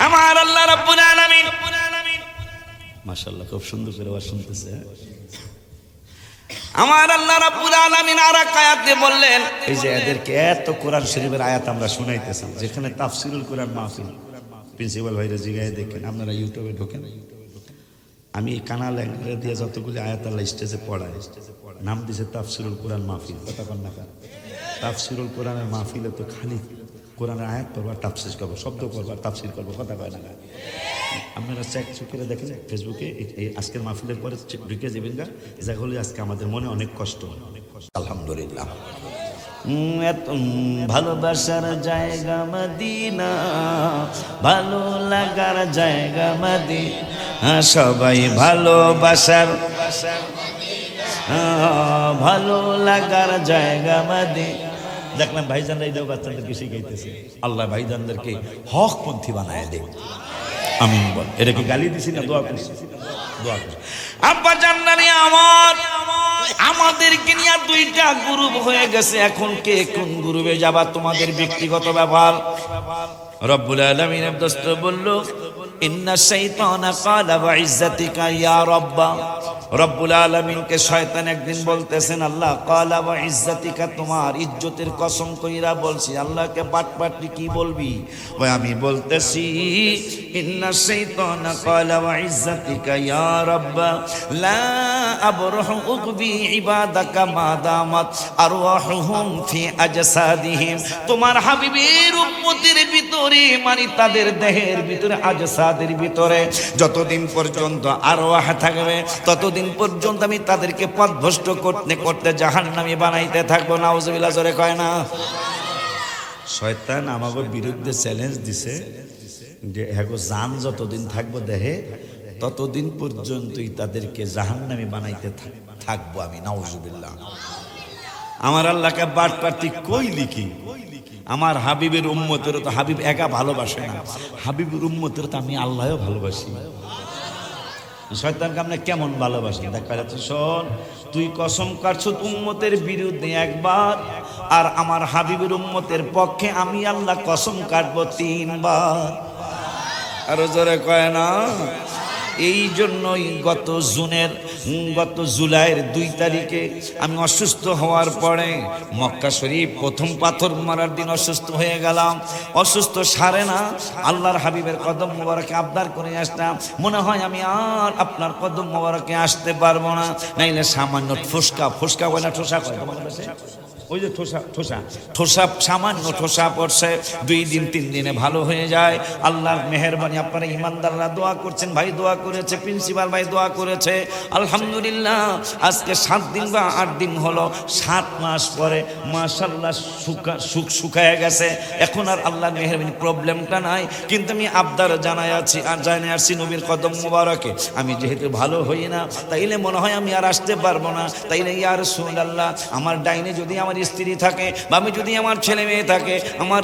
আমার আল্লাহ রাব্বুল আলামিন। মাশাআল্লাহ, খুব সুন্দর করে ওয়াজ শুনতেছে। আমার আল্লাহ রাব্বুল আলামিন আর এক আয়াতে বললেন, এই যে এদেরকে এত কোরআন শরীফের আয়াত আমরা শুনাইতেছি, যেখানে তাফসিরুল কোরআন মাহফিল, প্রিন্সিপাল ভাইরা জিগায় দেখেন, আপনারা ইউটিউবে ঢোকেন, আমি কানা ল্যাঙ্গুয়েজ দিয়ে যতগুলি আয়াত আল্লাহ স্টেজে পড়াই, নাম দিছে তাফসিরুল কোরআন মাহফিল। কথা কন না, তাফসিরুল কোরআনের মাহফিলে তো খালি কোরআনের আয়াত পড়বো, তাফসির করবো, শব্দ করবো, তাফসির করবো, কথা কয় না। আপনারা চেক করে দেখেন ফেসবুকে, এই আজকের মাহফিলের পরে ঢুকে যাবেন গা, যা হলে আজকে আমাদের মনে অনেক কষ্ট। আলহামদুলিল্লাহ, এত ভালোবাসার জায়গা মদিনা, ভালো লাগার জায়গা মদিনা, সবাই ভালোবাসার ভালো লাগার জায়গা মদিনা। দেখলাম ভাইজানরা এই বাচ্চাদেরকে শিখাইতেছে, আল্লাহ ভাইজানদেরকে হকপন্থী বানায় দে, আমিন বল। এটা কি গালি দিছি না দোয়া করছি? দোয়া করছি। আব্বা জান্নানি আমার, আমাদেরকে নিয়ে দুইটা গ্রুপ হয়ে গেছে, এখন কে কোন গ্রুপে যাবা তোমাদের ব্যক্তিগত ব্যাপার। রব্বুল আলামিন দোস্ত বলল, ইন্না শাইতানা ক্বালা বিইজ্জাতিকা ইয়া রাব্বা। রব্বুল আলামিনকে শয়তান একদিন বলতেছেন, আল্লাহ ক্বালা বিইজ্জাতিকা, তোমার ইজ্জতের কসম কইরা বলছি। আল্লাহকে বাটপাটি কি বলবি? ওই আমি বলতেছি, ইন্না শাইতানা ক্বালা বিইজ্জাতিকা ইয়া রাব্বা লা আবরাহু উকবি ইবাদাকা মা দামাত আরওয়াহুহুম ফি আজসাদিহিম। তোমার হাবিবের উম্মতের ভিতরে, মানে তাদের দেহের ভিতরে, আজসাদের ভিতরে যতদিন পর্যন্ত আরওয়াহ থাকবে ততদিন পর্যন্ত আমি তাদেরকে পথভ্রষ্ট করতে করতে জাহান্নামী বানাইতে থাকবো। নাউজুবিল্লাহ জোরে কয় না। শয়তান আমাদের বিরুদ্ধে চ্যালেঞ্জ দিছে যে হ্যাগো জান যতদিন থাকবো দেহে ততদিন পর্যন্তই তাদেরকে জাহান্নামী বানাইতে থাকবো আমি। নাউজুবিল্লাহ। আমার আল্লাহকে বাটপাটি কই লিখি? আমার হাবিবের উম্মতের তো হাবিব একা ভালোবাসে না, হাবিবের উম্মতের তো আমি আল্লাহও ভালোবাসি। শয়তানকে আপনি কেমন ভালোবাসেন দেখা যাচ্ছে। শোন, তুই কসম কাটছ উম্মতের বিরুদ্ধে একবার, আর আমার হাবিবের উম্মতের পক্ষে আমি আল্লাহ কসম কাটবো 3 বার। আরো জোরে কয় না। এই জন্যই গত জুলাইয়ের 2 তারিখে আমি অসুস্থ হওয়ার পরে মক্কা শরীফ প্রথম পাথর মারার দিন অসুস্থ হয়ে গেলাম। অসুস্থ সারে না, আল্লাহর হাবিবের কদম মোবারকে আবদার করে আসলাম, মনে হয় আমি আর আপনার কদম মোবারকে আসতে পারবো না, নাইলে সামান্য ফুসকা বলে না, ঠোসা কয় ওই যে ঠোসা সামান্য ঠোসা পড়ছে। 2 দিন 3 দিনে ভালো হয়ে যায়। আল্লাহর মেহেরবানি। আপনারা ইমানদাররা দোয়া করছেন, ভাই দোয়া করেছে, প্রিন্সিপাল ভাই দোয়া করেছে, আলহামদুলিল্লাহ। আজকে 7 দিন বা 8 দিন হলো, 7 মাস পরে মাশাআল্লাহ শুকায় গেছে। এখন আর আল্লাহর মেহেরবানি প্রবলেমটা নাই। কিন্তু আমি আবদার জানাই আছি নবীর কদম মোবারকে, আমি যেহেতু ভালো হই না, তাইলে মনে হয় আমি আর আসতে পারবো না। তাইলে ইয়া রাসূলুল্লাহ, আমার ডাইনে যদি আমার স্ত্রী থাকে, বামে যদি আমার ছেলে মেয়ে থাকে, আমার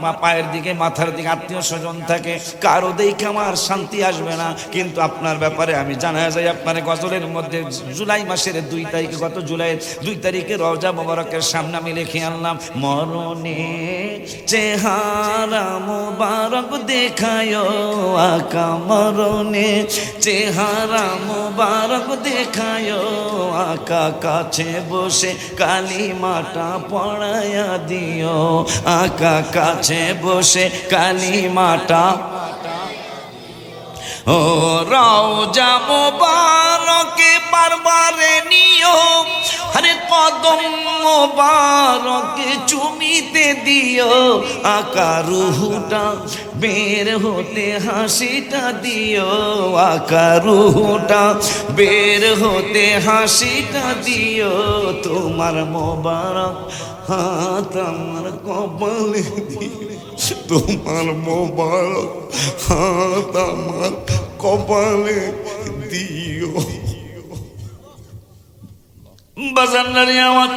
মা পায়ের দিকে মাথার দিকে আত্মীয় স্বজন থাকে, কারো দেখে আমার শান্তি আসবে না। কিন্তু আপনার ব্যাপারে আমি জানা যায়, আপনার গজলের মধ্যে জুলাই মাসের 2 তারিখে, গত জুলাইয়ের 2 তারিখে রওজা মোবারকের সামনে আমি লিখে আনলাম, মরণে চেহারা মোবারক দেখায় আকা, মরণে চেহারা মোবারক দেখায় আকা, কাছে বসে কালিমাটা পড়ায়া দিও আকা, কাছে বসে কালিমাটা। ও রওজা মোবারকে বারবারে নিও, আরে কদম মোবারকে চুমিতে দিও আকা, রুহুটা বের হতে হাসিটা দিও আকা, রুহুটা বের হতে হাসিটা দিও। তোমার মোবারক হাত আমার কপালে দিও, তোমার মোবারক হাত আমার কপালে দিও। বাজান্নারি আমার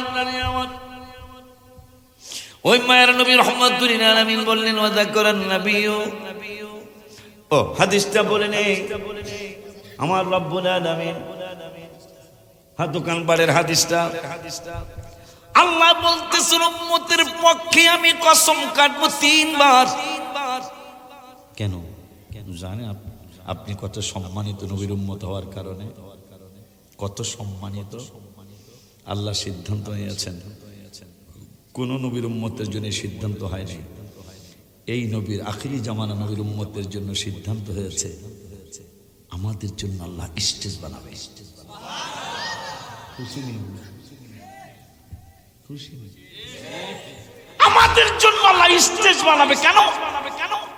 ওই মায়ের নবী রহমাতুল লিল আলামিন বললেন, ওয়া যাকারান নবিয়্যু। ও হাদিসটা বলে নেই, আমার রব্বুল আলামিন দোকান পাড়ের হাদিসটা। আল্লাহ বলতেছেন উম্মতের পক্ষে আমি কসম কাটবো 3 বার। কেন জানেন আপনি কত সম্মানিত নবীর উম্মত হওয়ার কারণে? কত সম্মানিত। আল্লাহ সিদ্ধান্ত নিয়েছেন, কোন নবীর উম্মতের জন্য সিদ্ধান্ত হয়নি, এই নবীর আখিরি জামানা নবীর উম্মতের জন্য সিদ্ধান্ত হয়েছে আমাদের জন্য আল্লাহ স্টেজ বানাবে। আমাদের জন্য আল্লাহ স্টেজ বানাবে। কেন?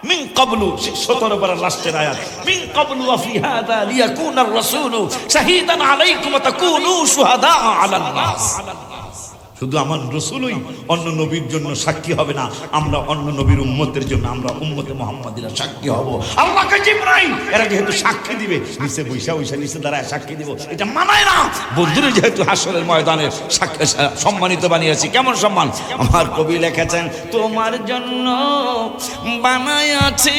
মিন ক্বাবলু 17 বার লাস্টের আয়াত, মিন ক্বাবলু ওয়া ফি হাযা লিয়াকুনার রাসূলু শাহীদান আলাইকুম ওয়া তাকুনু শুহাদা আলান নাস। শুধু আমার রসুলই অন্য নবীর জন্য সাক্ষী হবে না, আমরা অন্য নবীর উম্মতের জন্য আমরা উম্মতে মুহাম্মাদিরা সাক্ষী হব। আল্লাহকে জিবরাইল এরা যেহেতু সাক্ষী দিবে, নিচে বৈশা বৈশা নিচে দাঁড়ায় সাক্ষী দিব, এটা মানায় না। বন্ধুরা যেহেতু হাসরের ময়দানে সাক্ষী সম্মানিত বানিয়েছি, কেমন সম্মান? আমার কবি লিখেছেন, তোমার জন্য বানায়াছে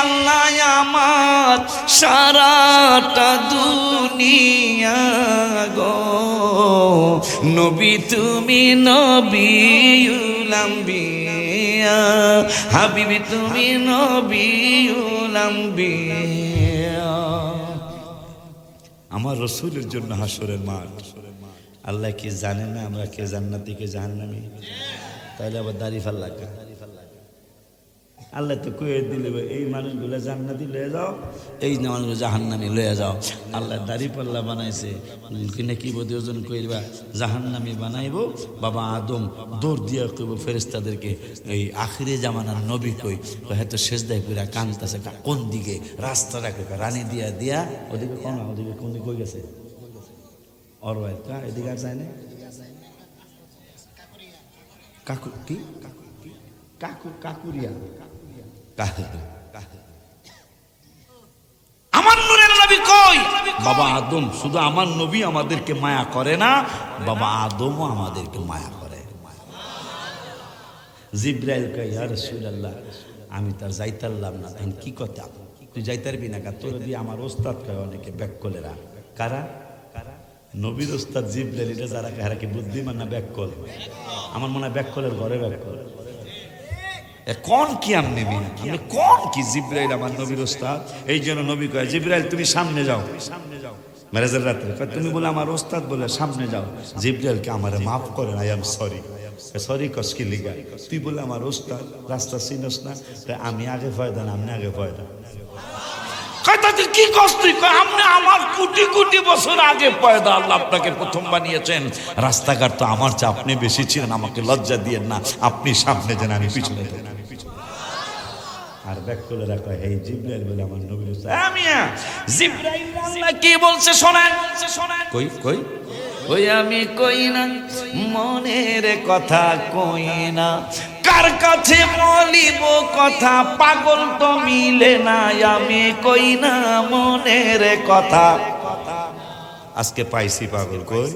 আল্লাহ আমার সারাটা দুনিয়া গো, নবী তুমি নবীউল আম্বিয়া, হাবিবি তুমি নবীউল আম্বিয়া। আমার রসুলের জন্য হাসরের মাঠ। আল্লাহ কি জানে না আমরা কে জান্নাতি কে জাহান্নামী? তাহলে আবার দাড়ি ফাল্লা কা? আল্লাহ তো কয়ে দিলে এই মানুষগুলো জান্নাতি লয়ে যাও, এই মানুষগুলো জাহান্নামী লয়ে যাও। আল্লাহ দাড়ি পাল্লা বানাইছে কিনা কি বোধ ওজন কইবা জাহান্নামী বানাইব। বাবা আদম দৌড় দিয়া কইব ফেরেশতাদেরকে, এই আখিরে জামানার নবী কই, হয়তো সেজদায় কইরা কানতাছে, কোন দিকে রাস্তাটা কই রানী দিয়া দিয়া ওদিকে কোন, ওদিকে কোন দিকে কই গেছে অরওয়ায় কা, এদিকে আর যায় না কাকু কি কাকু কাকুরিয়া। আমার নূরের নবী কই? বাবা আদম। শুধু আমার নবী আমাদেরকে মায়া করে না, বাবা আদমও আমাদেরকে মায়া করে। জিবরাইল কয়, ইয়া রাসূলুল্লাহ আমি তার যাইতারলাম না। তাই কি কথা, তুই যাইতারবি না কা? তোর দিয়ে আমার ওস্তাদ কয় অনেকে ব্যাককলেরা। কারা? নবীর ওস্তাদ জিবরাইল। এটা যারা কারা কি বুদ্ধিমান না ব্যাককল? আমার মনে হয় ব্যাককলের ঘরে ব্যাককল। কোন কি আমনি কোন কি? জিবরাইল আমার নবীর ওস্তাদ। এই জন্য নবী কয়, জিবরাইল তুমি সামনে যাও। মেরাজের রাত্রে তুমি বলে আমার ওস্তাদ বলে সামনে যাও। জিবরাইলকে আমারে মাফ করেন, আই এম সরি। সরি কসকি লিগা, তুই বলে আমার ওস্তাদ, রাস্তা চিনস না, তাই আমি আগে ফয়দা না, আপনি আগে ফয়দা। কি কষ্ট? আপনি আমার কোটি কোটি বছর আগে পয়দা, আল্লাহ আপনাকে প্রথম বানিয়েছেন। রাস্তাঘাট তো আমার চেয়ে আপনি বেশি ছিলেন, আমাকে লজ্জা দিয়েন না, আপনি সামনে যান আমি পিছনে। আর ব্যাক করে রাখা এই জিবরাইল বলে আমার নবী। জিবরাইল আল্লাহ কি বলছে শোনেন, কই কই ওই আমি কই না মনের কথা, কই না কার কাছে বলিব কথা, পাগল তো মিলে না, আমি কই না মনের কথা। আজকে পাইছি পাগল, কই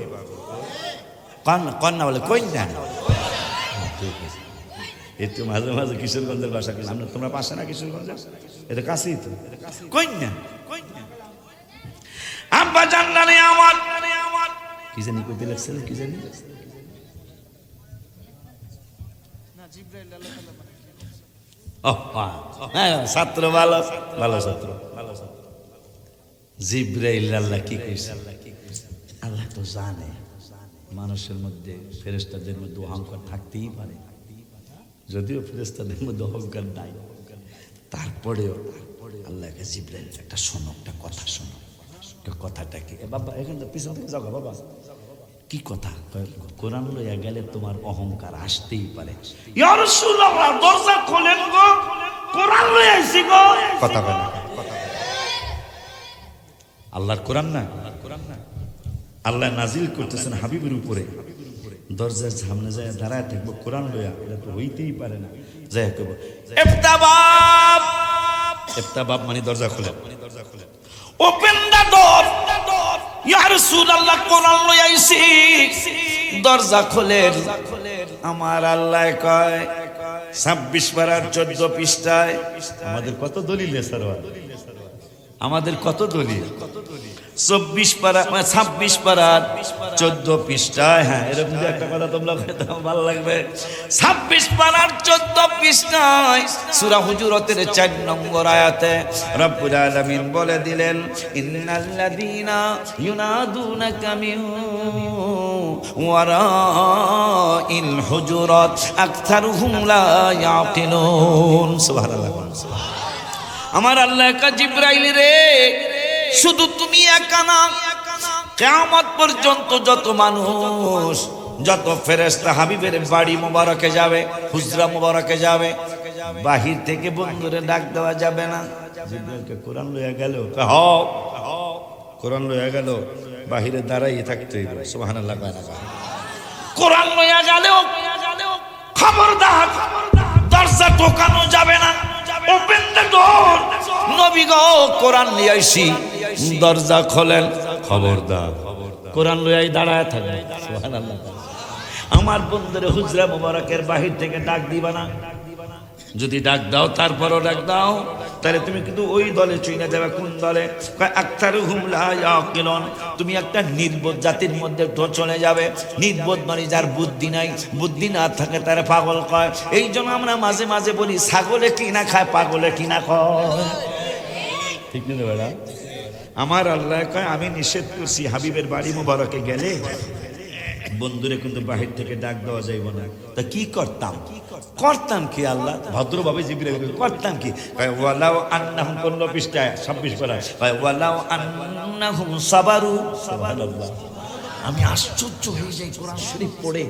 কন্যা বলে কই না। একটু মাঝে মাঝে কিশোরগঞ্জের ভাষা, তোমরা পাশে না কিশোরগঞ্জ? এটা কাছেই তো। কই না আব্বা জানলানে আমার কি জানি কইতে লাগছিল, কি জানি ছাত্র ভালো ভালো ছাত্র। জিবরাইল আল্লাহ কি কইছে? আল্লাহ তো জানে মানুষের মধ্যে ফেরেশতাদের মধ্যে অহংকার থাকতেই পারে, যদিও ফেরেশতাদের মধ্যে অহংকার নাই, তারপরেও আল্লাহকে জিবরাইল একটা শোনো, একটা কথা শোনো। কথাটা কি বাবা? এখান থেকে পিছন থেকে যাও বাবা। কি কথা? কোরআন লইয়া গেলে তোমার অহংকার আসতেই পারে। ইয়া রাসূলুল্লাহ দরজা খোলেন গো, কোরআন লইয়া আইছি গো। কথা কয় না, আল্লাহর কোরআন না, আল্লাহ নাজিল করতেছেন হাবিবের উপরে। দরজার সামনে যায় দাঁড়ায় থাকবো কোরআন লইয়া, এটা তো হইতেই পারে না। যাই কব ইফতাবাব, ইফতাবাব মানে দরজা খোলেন, ওপেন দা ডোর। ইয়া রাসূলুল্লাহ কোরআন লইয়া আইছি, দরজা খোলেন। আমার আল্লাহ কয় 26 পারার 14 পৃষ্ঠায়। আমাদের কত দলিল সারওয়ার, আমাদের কত দলিল? 24 পারা 26 পারার 14 পৃষ্ঠায়। হ্যাঁ, এরকম একটা কথা তোমরা ভালো লাগবে। 26 পারার 14 পৃষ্ঠায় সূরা হুজুরাতের 4 নম্বর আয়াতে রব্বুল আলামিন বলে দিলেন, ইন্নাল্লাযীনা ইউনাদুনাকা মিন ওয়ারাইল হুজুরাত আকতারুহুম লা ইয়াকিলুন। সুবহানাল্লাহ। আমার আল্লাহ কা জিবরাইল রে, শুধু তুমি একা না, কিয়ামত পর্যন্ত যত মানুষ, যত ফেরেশতা হাবিবের বাড়ি মোবারকে যাবে, হুজরা মোবারকে যাবে, বাহির থেকে বন্ধুরে ডাক দেওয়া যাবে না। জিবরাইলকে কোরআন লইয়া গেল, কোরআন লইয়া গেল, বাহিরে দাঁড়াইয়ে থাকতে হইবে। সুবহানাল্লাহ। কোরআন লইয়া গেলেও খবরদার, দরজা টোকানো যাবে না। Open the door. নবী গো কোরআন নিয়ে আইছি, দরজা খোলেন, খবরদার কোরআন লইয়াই দাঁড়ায় থাকবে। সুবহানাল্লাহ। আমার বন্ধুরে হুজরা মুবারকের বাহির থেকে ডাক দিবা না। যদি ডাক দাও তারপরও ডাক দাও, তাহলে তুমি কিন্তু ওই দলে চইনা যাবে। কোন দলে? আকতারুহুম লা ইয়াকিলুন। তুমি একটা নির্বোধ জাতির মধ্যে চলে যাবে। নির্বোধ মানে যার বুদ্ধি নাই, বুদ্ধি না থাকে তারা পাগল কয়। এই জন্য আমরা মাঝে মাঝে বলি ছাগলে কি না খায়, পাগলে কি না খায়। ঠিক না বেড়া? আমার আল্লাহ কয় আমি নিষেধ করছি হাবিবের বাড়ি মুবারকে গেলে বন্ধুরে কিন্তু বাহির থেকে ডাক দেওয়া যাইব না। তা কি করতাম? করতাম কি আল্লাহ? ভদ্রভাবে জিজ্ঞাসা করি করতাম কি? ওয়ালাউ আন্নাহুম 15 পৃষ্ঠায় 26 পারা ওয়ালাউ আন্নাহুম সাবারু। সুবহানাল্লাহ। আমি আশ্চর্য হয়ে যাই কোরআন শরীফ পড়ে।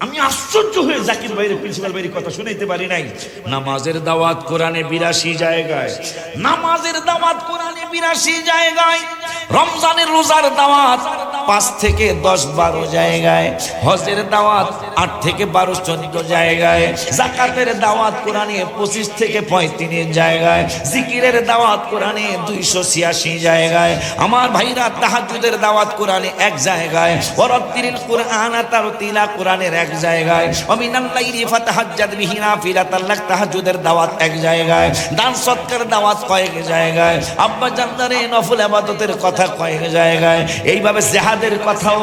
আমি আশ্চর্য হয়ে জাকির ভাইয়ের প্রিন্সিপাল ভাইয়ের কথা শুনাইতে পারি নাই। নামাজের দাওয়াত কোরআনে 82 জায়গায়, নামাজের দাওয়াত কোরআনে 82 জায়গায়, রমজানের রোজার দাওয়াত 5 থেকে 10-12 জায়গায়, হজের দাওয়াত 8 থেকে 12-14 জায়গায়, যাকাতের দাওয়াত কোরআনে 25 থেকে 35 জায়গায়, জিকিরের দাওয়াত কোরআনে 286 জায়গায়। আমার ভাইরা তাহাজ্জুদের দাওয়াত কোরআনে 1 জায়গায়, ওয়ারাত্তিলিল কুরআন তারতিলা কোরআনের 1 জায়গায়, ওমিনাল লাইলি ফাতাহাজ্জাদ বিহি নাফিলাতাল লাক তাহাজ্জুদের দাওয়াত 1 জায়গায়, দান সৎকার দাওয়াত কয়েক জায়গায়, আব্বা জানদারে নফল ইবাদতের কথা কয়েক জায়গায়। এইভাবে জিহাদের কথাও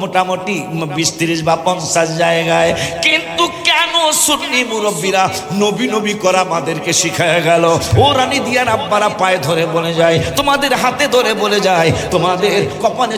মোটামুটি 20-30 বা 50 জায়গায়। কিন্তু কেন সুন্নি মুরব্বীরা নবী নবী করা আমাদেরকে শিখায় গেল? ও রানী দিয়ার আব্বারা পায়ে ধরে বলে যায়, তোমাদের হাতে ধরে বলে যায়, তোমাদের কপালে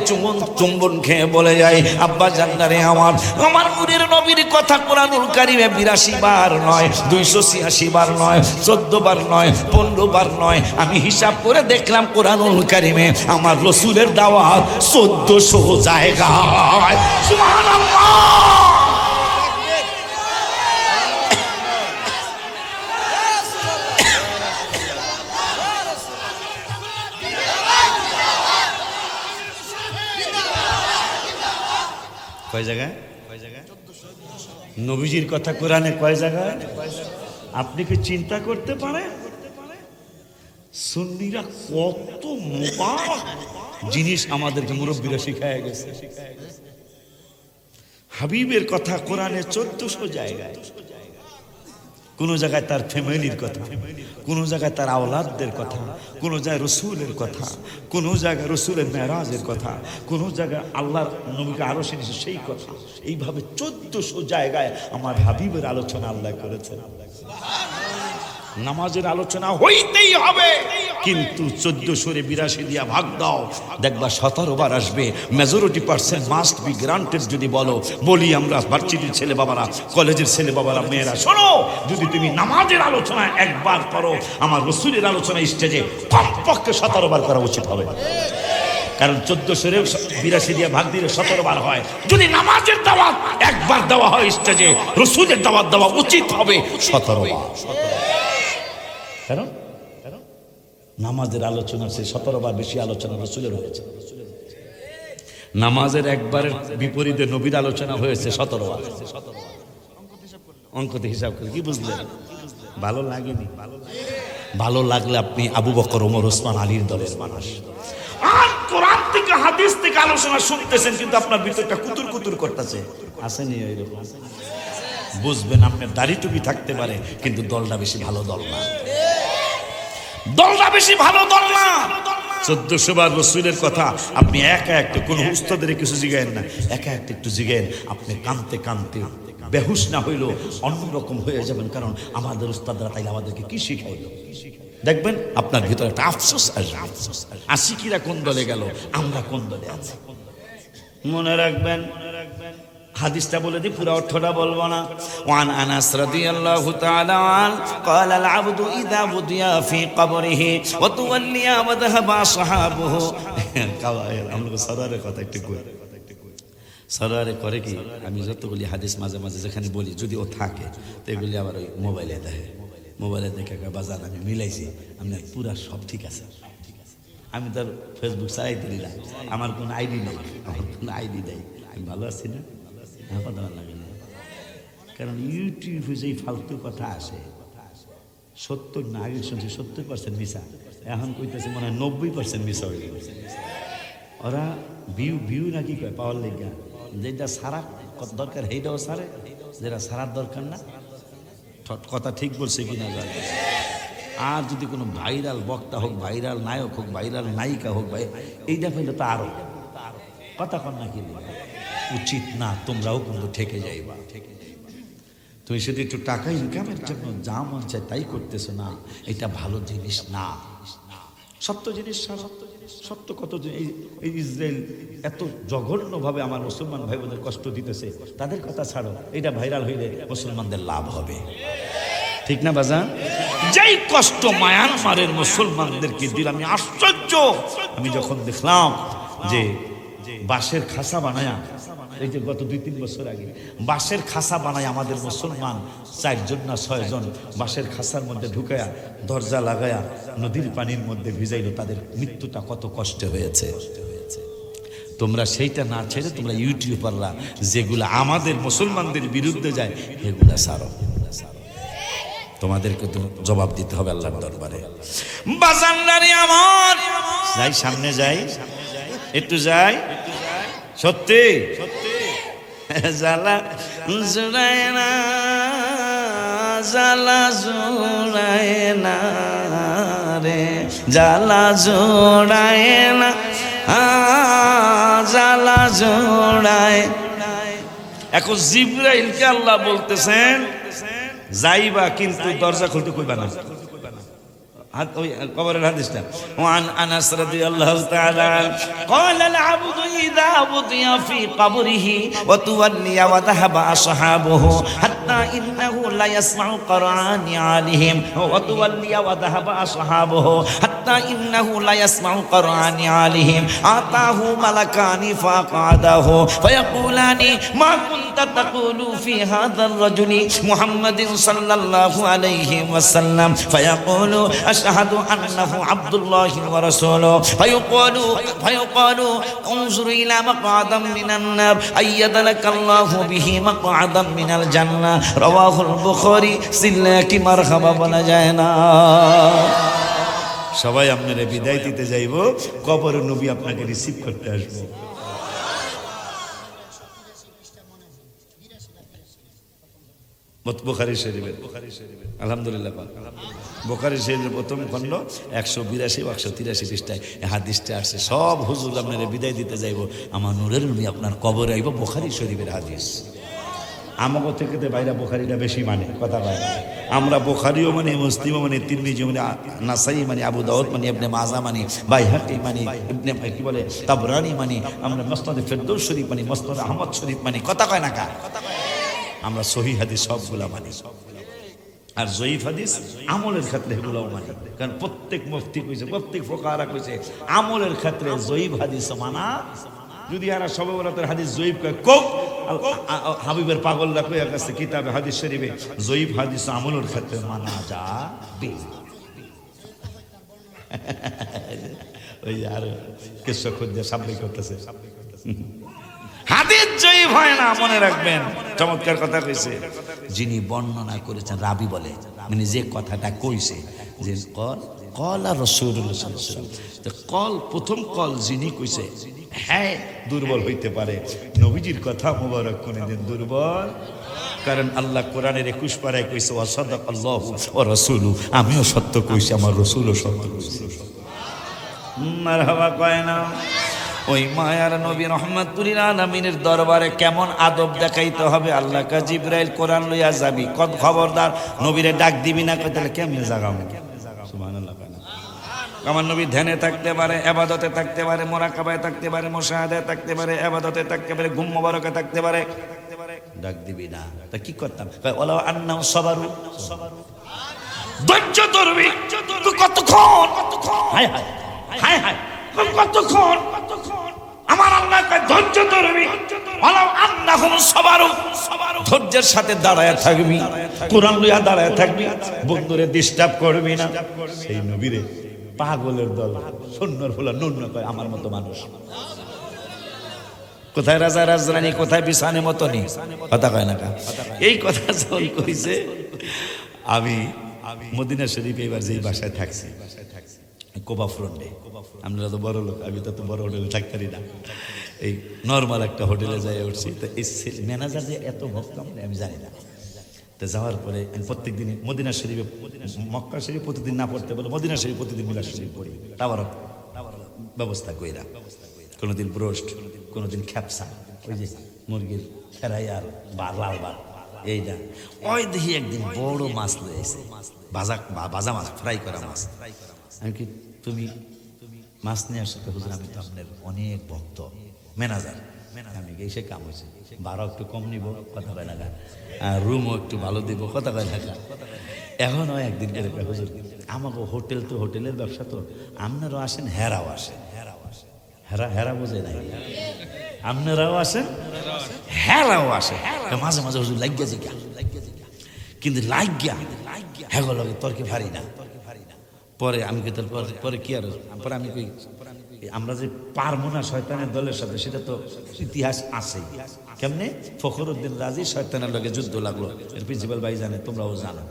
চুম্বন খেয়ে বলে যায়, আব্বা জান্নারে আমার নূরের নবীর কথা কোরআনুল কারীমে 82 বার নয়, 286 বার নয়, 14 বার নয়, 15 বার নয়। আমি হিসাব করে দেখলাম কোরআনুল কারীমে আমার রাসূলের দাওয়াত 1400 জায়গায়। সুবহানাল্লাহ। কয় জায়গায়? নবীজির কথা কোরআনে কয় জায়গায়? আপনি কি চিন্তা করতে পারেন সুন্নিরা কত মোবারক জিনিস আমাদেরকে মুরব্বীরা শিখায় গেছে? হাবিবের কথা কোরআনে 1400 জায়গায়। কোন জায়গায় তার ফ্যামিলির কথা, কোন জায়গায় তার আওলাদদের কথা, কোন জায়গায় রসুলের কথা, কোন জায়গায় রসুলের মেরাজের কথা, কোন জায়গায় আল্লাহর নবীকে আরো শুনেছে সেই কথা। এইভাবে 1400 জায়গায় আমার হাবিবের আলোচনা আল্লাহ করেছেন। নামাজের আলোচনা হইতেই হবে, কিন্তু 1482 দিয়া ভাগ দাও, দেখবা 17 বার আসবে। Majority percent must be granted. যদি বলি আমরা ভার্সিটির ছেলে বাবারা, কলেজের ছেলে বাবারা, মেয়েরা, শোনো, যদি তুমি নামাজের আলোচনা একবার করো, আমার রসুলের আলোচনা স্টেজে কমপক্ষে 17 বার করা উচিত হবে। কারণ 1482 দিয়ে ভাগ দিলে 17 বার হয়। যদি নামাজের দাওয়াত একবার দেওয়া হয় স্টেজে, রসুলের দাওয়াত দেওয়া উচিত হবে 17 বার। কারণ নামাজের আলোচনা সে 17 বার বেশি আলোচনা রসুলের হয়েছে। নামাজের একবারের বিপরীতে নবীর আলোচনা হয়েছে 17 বার। অঙ্কতে হিসাব করে কি বুঝলেন? ভালো লাগেনি? ভালো লাগলে আপনি আবু বকর, ওমর, ওসমান, আলীর দলের মানুষ। আর কোরআন থেকে হাদিস থেকে আলোচনা শুনতেছেন, কিন্তু আপনার ভিতরটা কুতুর কুতুর করতেছে। আসেনি ওইরকম? বুঝবেন, আপনার দাড়ি টুপি থাকতে পারে, কিন্তু দলটা বেশি ভালো দল না। দলটা বেশি ভালো দল না। 1400 বার রসুলের কথা আপনি একা একটা কোন উস্তাদের কিছু জিগায়েন না, একা একটা একটু জিগায়েন, আপনি কানতে কানতে বেহুশ না হইলো অন্যরকম হয়ে যাবেন। কারণ আমাদের উস্তাদরা তাইলে আমাদেরকে কি শিখাইলো? দেখবেন আপনার ভিতরে একটা আফসোস আসবে। আশিকিরা কোন দলে গেল, আমরা কোন দলে আছি। মনে রাখবেন, হাদিসটা বলে দিই, পুরো অর্থটা বলবো না। ওয়ান আনাস রাদিয়াল্লাহু তাআলা আন قال العبد اذا وضع في قبره وتولي وذهب اصحابه। আমরা সরারে কথা একটু কই, সরারে করে কি, আমি যতগুলি হাদিস মাঝে মাঝে যেখানে বলি, যদি ও থাকে তো এগুলি আবার ওই মোবাইলে দেখে, মোবাইলে দেখে বাজার আমি মিলাইছি, আমি পুরা সব ঠিক আছে। আমি তার ফেসবুক চালাইতে দিলাম, আমার কোনো আইডি নেই, আমার কোনো আইডি নেই, আমি ভালো আছি না? কথা লাগে না, কারণ ইউটিউবে যেই ফালতু কথা আসে 70 না, আগে শুনছি 70% মিশা, এখন কইতেছে মনে হয় 90% মিশা হয়ে গেছে। ওরা ভিউ নাকি কয় পাওয়ার লেগা, যেটা সারা দরকার সেইটাও সারে, যেটা সারার দরকার না। কথা ঠিক বলছে কিনা জানি। আর যদি কোনো ভাইরাল বক্তা হোক, ভাইরাল নায়ক হোক, ভাইরাল নায়িকা হোক, ভাই এইটা পেলে তো আরো কথা কন না, কি উচিত না, তোমরাও কিন্তু ঠেকে যাইবা। তুমি শুধু একটু টাকা ইনকামের জন্য যা মন চায় তাই করতেছো না, এটা ভালো জিনিস না। সত্য জিনিস, সত্য কত এই ইসরায়েল এত জঘন্যভাবে আমার মুসলমান ভাই বোনদের কষ্ট দিতেছে, তাদের কথা ছাড়ো, এটা ভাইরাল হইলে মুসলমানদের লাভ হবে, ঠিক না বাজান? যেই কষ্ট মায়ানমারের মুসলমানদেরকে দিল, আমি আশ্চর্য। আমি যখন দেখলাম যে বাঁশের খাসা বানায়া, এই যে গত 2-3 বছর আগে বাঁশের খাসা বানায় আমাদের মুসলমান 4 জন না 6 জন বাঁশের খাসার মধ্যে ঢুকায়া দরজা লাগায়া নদীর পানির মধ্যে ভিজাইলো, তাদের মৃত্যুটা কত কষ্ট হয়েছে। তোমরা সেইটা না ছেড়ে তোমরা ইউটিউবাররা যেগুলো আমাদের মুসলমানদের বিরুদ্ধে যায় এগুলা ছাড়ো। তোমাদেরকে তো জবাব দিতে হবে আল্লাহর দরবারে। বাজানদারি আমার যাই, সামনে যাই, একটু যাই, সত্যি জালা জুড়ায় না, জালা জুড়ায় না রে, জালা জুড়ায় না, জালা জুড়ায়। এখন জিবরাইলকে আল্লাহ বলতেছেন যাইবা, কিন্তু দরজা খুলতে কইবা না। কবরের হাদিসটা, ওয়ান আনাস রাদিয়াল্লাহু তাআলা قال العبد اذا وضع في قبره وتولي وذهب اصحابه حتى انه لا يسمع قرآن عليهم وتولي وذهب اصحابه حتى انه لا يسمع قرآن عليهم اتاه ملكان فقعده فيقولان ما كنت تقول في هذا الرجل محمد صلى الله عليه وسلم فيقول أشهد أنه عبد الله ورسوله فيقال انظر إلى مقعدا من النار أيد لك الله به مقعدا من الجنة رواه البخاري সিল্লাকি মারহাবা বলা যায় না। সবাই আপনারা বিদায় দিতে যাইব, কবর নবী আপনাকে রিসিভ করতে আসবে। বুখারী শরীফের, আলহামদুলিল্লাহ, বুখারী শরীফের প্রথম খণ্ড 182-183 পৃষ্ঠায় হাদিসটা আসছে। সব হুজুর আপনারা বিদায় দিতে যাইব, আমার নূরের নবী আপনার কবরে আইব। বুখারী শরীফের হাদিস। আমাগো থেকে তো বাইরা বুখারীটা বেশি মানে, কথা বাইরে আমরা বুখারীও মানে, মুসলিমও মানে, তিরমিজি মানে, নাসাই মানে, আবু দাউদ মানে, ইবনে মাজা মানে, বাইহাকি মানে, ইবনে কি বলে তাবরানি মানে, আমরা মুসনাদ ফিরদৌস শরীফ মানে, মুসনাদ আহমদ শরীফ মানে, কথা কয় না কা? আমরা সহিহ হাদিস সবগুলা মানি, আর জয়ীফ হাদিস আমলের ক্ষেত্রে এগুলোও মানি। কারণ প্রত্যেক মুফতি কইছে, প্রত্যেক ফুকাহারা কইছে আমলের ক্ষেত্রে জয়ীফ হাদিস মানা। যদি এরা সবে বরাতের হাদিস জয়ীফ কয়, কোক হাবিবের পাগলরা কইয়া গেছে কিতাবে হাদিস শরীফে জয়ীফ হাদিস আমলের ক্ষেত্রে মানা যাবে। ওই আর কিছু খুঁজে সাবলি করতেছে, হাদিস জয়ীফ হয় না, মনে রাখবেন। চমৎকার কথা কইছে, যিনি বর্ণনা করেছেন রাবি বলে, মানে যে কথাটা কইছে, যে কল আর রাসূলুল্লাহ সাল্লাল্লাহু আলাইহি ওয়াসাল্লাম, কল প্রথম কল যিনি কইছে, হ্যাঁ দুর্বল হইতে পারে, নবীজির কথা মোবারক কোনদিন দুর্বল। কারণ আল্লাহ কোরআনের 21 পারায় কইছে ওয়াসাদাকাল্লাহু ওয়া রাসূলুহু, আমিও সত্য কইছি, আমার রাসূলও সত্য কইছে। মারহাবা কয় না? ওই মায়ার নবী রাহমাতুল আলামিনের দরবারে কেমন আদব দেখাইতে হবে। আল্লাহ কা জিবরাইল কোরআন লইয়া যাবি, খবরদার নবীরে ডাক দিবি না, কই তাহলে কেমনে জাগামু? সুবহানাল্লাহ। আমার নবী ধ্যানে থাকতে পারে, ইবাদতে থাকতে পারে, মুরাকাবায় থাকতে পারে, মুশাহাদায় থাকতে পারে, ইবাদতে থাকতে পারে, ঘুম মোবারকে থাকতে পারে, ডাক দিবি না। তা কি করতাম? ওয়ালা আন্নাহু সাবারু, ধৈর্য ধরবি। তুই কতক্ষণ, হায় হায় হায় হায়, কতক্ষণ আমার আল্লাহ কয় ধৈর্য ধরবি। ওয়ালা আন্নাহু সাবারু, ধৈর্যের সাথে দাঁড়ায় থাকবি, কোরআন লইয়া দাঁড়ায় থাকবি, বন্ধুরে ডিস্টার্ব করবি না। সেই নবীরে পাগলের দল, সুন্নর ফুলা নুন কয় আমার মতো মানুষ। কোথায় রাজা রাজরানী, কোথায় বিছানে মতনি, কথা কয় না কা। এই কথা যখন কইছে, আমি মদিনা শরীফে এবার যেই বাসায় থাকছি, কোবা ফ্রন্টে, আমরা তো বড় লোক, আমি তো বড় হোটেলে থাকতারি না, এই নর্মাল একটা হোটেলে যাই উঠছি। তো এই ম্যানেজার যে এত ভক্ত আমি জানি না। তো যাওয়ার পরে আমি প্রত্যেক দিন মদিনা শরীফে, মক্কা শরীফ প্রতিদিন না পড়তে বলে মদিনা শরীফ প্রতিদিন মিলাদ শরীফ পড়ি, টাওয়ার ব্যবস্থা কইরা, কোনোদিন ব্রোস্ট, কোনোদিন খ্যাপসা, ওই যে মুরগির ফেরাই আর লাল বার, এইটা। ওই দেখি একদিন বড় মাছ লয়ে এসে, ভাজা মাছ, ফ্রাই করা মাছ। আমি কি তুমি মাছ নিয়ে আসতে, হুজুর আমি তো আপনার অনেক ভক্ত, ম্যানেজার, আমি এসে কাম হয়েছে, ভাড়া একটু কম নিব, কথা কয় না, আর রুমও একটু ভালো দিব, কথা কয় না। এখন হয় একদিন করে, হুজুর আমাকে হোটেল তো, হোটেলের ব্যবসা তো, আপনারাও আসেন, হেরাও আসেন, হেরা বোঝে নাই, আপনারাও আসেন, হেরাও আসে, মাঝে মাঝে হুজুর লাগিয়া যে, কিন্তু লাগিয়া হ্যাঁ লাগে তর্কে ভারি না। পরে আমি পরে কি আর, পরে আমি কই, আমরা যে পারবো না শয়তানের দলের সাথে, সেটা তো ইতিহাস আছে। কেমনে? ফখরুদ্দিন রাজি শয়তানের লগে যুদ্ধ লাগলো, এর প্রিন্সিপাল ভাই জানে, তোমরাও জানো।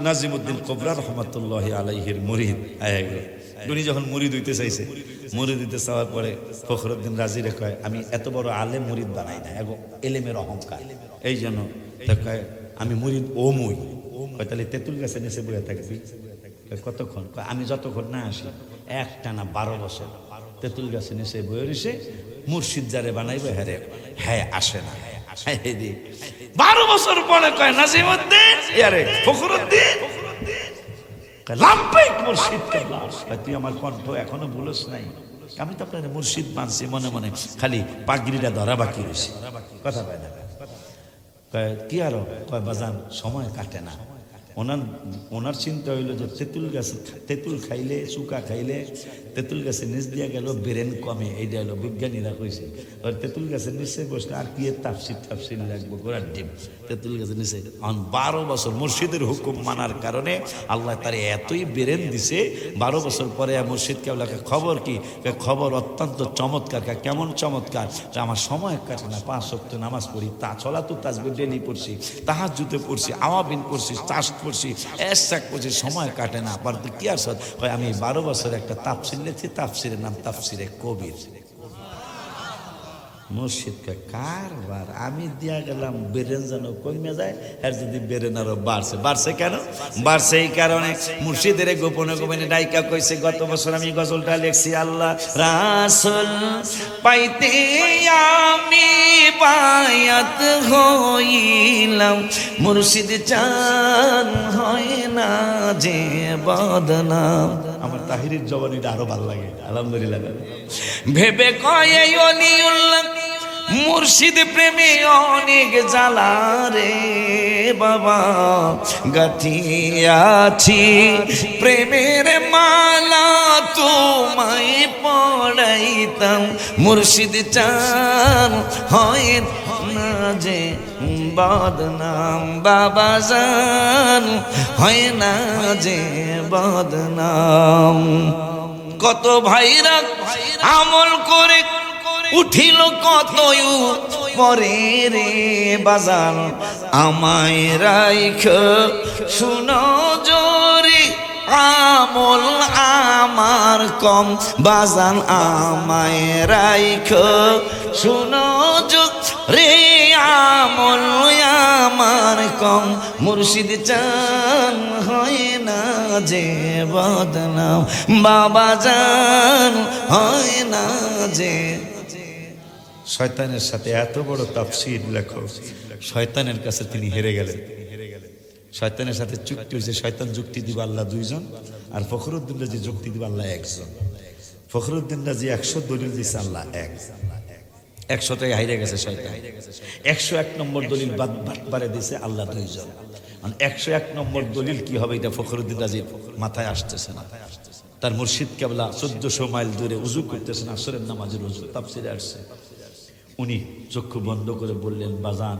নাজিমউদ্দিন কোবরা রহমাতুল্লাহ আলাইহির মুরিদ, উনি যখন মুরিদ হইতে চাইছে, মুরিদ হইতে চাওয়ার পরে ফখরুদ্দিন রাজি রে কয়, আমি এত বড় আলেম মুরিদ বানাই না, এবং এলেমের অহংকার, এই জন্য কয় আমি মুরিদ ও মুই। তাহলে তেঁতুল গাছে নিচে বয়ে থাকবি কতক্ষণ? আমি যতক্ষণ না আসি, একটানা 12 বছর তেঁতুল গাছে নিচে বয়ে রয়েছে, মুর্শিদ যারে বানাইবে হ্যারে হ্যাঁ আসে না। 12 বছর পরে কয় নাজিমউদ্দিন, আরে ফখরুদ্দিন, লাম্পেক মুর্শিদ কেবলা, তুই আমার কণ্ঠ এখনো ভুলস নাই, আমি তো আপনার মুর্শিদ মানছি, মনে মনে খালি পাগড়িটা ধরা বাকি রয়েছে, কথা পায় না। কয় কি আরো? কয় বাজান সময় কাটে না। ওনার চিন্তা হইলো যে তেঁতুল খাইলে, চুকা খাইলে তেঁতুল গাছের নিচ দিয়া গেল ব্রেন কমে, এইটা হলো বিজ্ঞানীরা কইছে। তেঁতুল গাছের নিচে বসলে আর কি তাফসির লাগবো, গোড়ার ডিম তেঁতুল গাছের নিচে। 12 বছর মুর্শিদের হুকুম মানার কারণে আল্লাহ তার এতই ব্রেন দিছে, 12 বছর পরে মুর্শিদ কেবলাকে খবর কি? খবর অত্যন্ত চমৎকার। কেমন চমৎকার? আমার সময় কাটে না, 5 ওয়াক্ত নামাজ পড়ি, সলাতুত তাসবিহ ডেলি পড়ছি, তাহাজ্জুদে পড়ছি, আওয়াবিন পড়ছি, চাষ করছি, এসাক করছি, সময় কাটে না। আবার কি আর হয়, আমি 12 বছর একটা তাফসির লিখছি, তাফসিরের নাম তাফসিরে কবির। মুর্শিদকে কারবার আমি দিয়া গেলাম, বেরেন যেন কমে যায়, আর যদি বেরেন আরো বাড়ছে কেন? বাড়ছে এই কারণে মুর্শিদের গোপনে গোপনে ডাইকা কইছে, গত বছর আমি গজলটা লিখছি, আল্লাহ রাসূল পাইতে আমি বায়াত হইলাম, মুর্শিদ চান হয় না যে বদনাম। আমার তাহিরের জবানিটা আরো ভালো লাগে, আলহামদুলিল্লাহ। ভেবে কয় অলিউল্লাহ মুর্শিদ প্রেমে অনেক জ্বালা রে বাবা, গাথিয়াছি প্রেমের মালা তোমায় পড়াইতাম, মুর্শিদ চান হয় না যে বদনাম, বাবা জান হয় না যে বদনাম। কত ভাইরা আমল করে উঠিল কত পরে রে বাজান, আমায় রাইখ শুনো জোরে, আমল আমার কম বাজান, আমায় রাইখ শুনো রে, আমল আমার কম, মুর্শিদ চান হয় না যে বদনাম, বাবা জান হয় না যে। শয়তানের সাথে এত বড় তাফসীর লেখক, শয়তানের কাছে তিনি হেরে গেলেন। শয়তানের সাথে চুক্তি হয়েছে, শয়তান যুক্তি দিবে আল্লাহ 2 জন, আর ফখরুদ্দিন রাজি যুক্তি দিবে আল্লাহ 1 জন। ফখরুদ্দিন রাজি 100 দলিল দিচ্ছে, আল্লাহ 1, 100টাই হাইরে গেছে শয়তান। 101 নম্বর দলিল বারে দিছে, আল্লাহ 2 জন। 101 নম্বর দলিল কি হবে এটা ফখরুদ্দিন রাজির মাথায় আসতেছে না। তার মুর্শিদ কেবলা 1400 মাইল দূরে উজু করতেছেন, আসরের নামাজের উজু, তাফসিরে আসছে। উনি চক্ষু বন্ধ করে বললেন, বাজান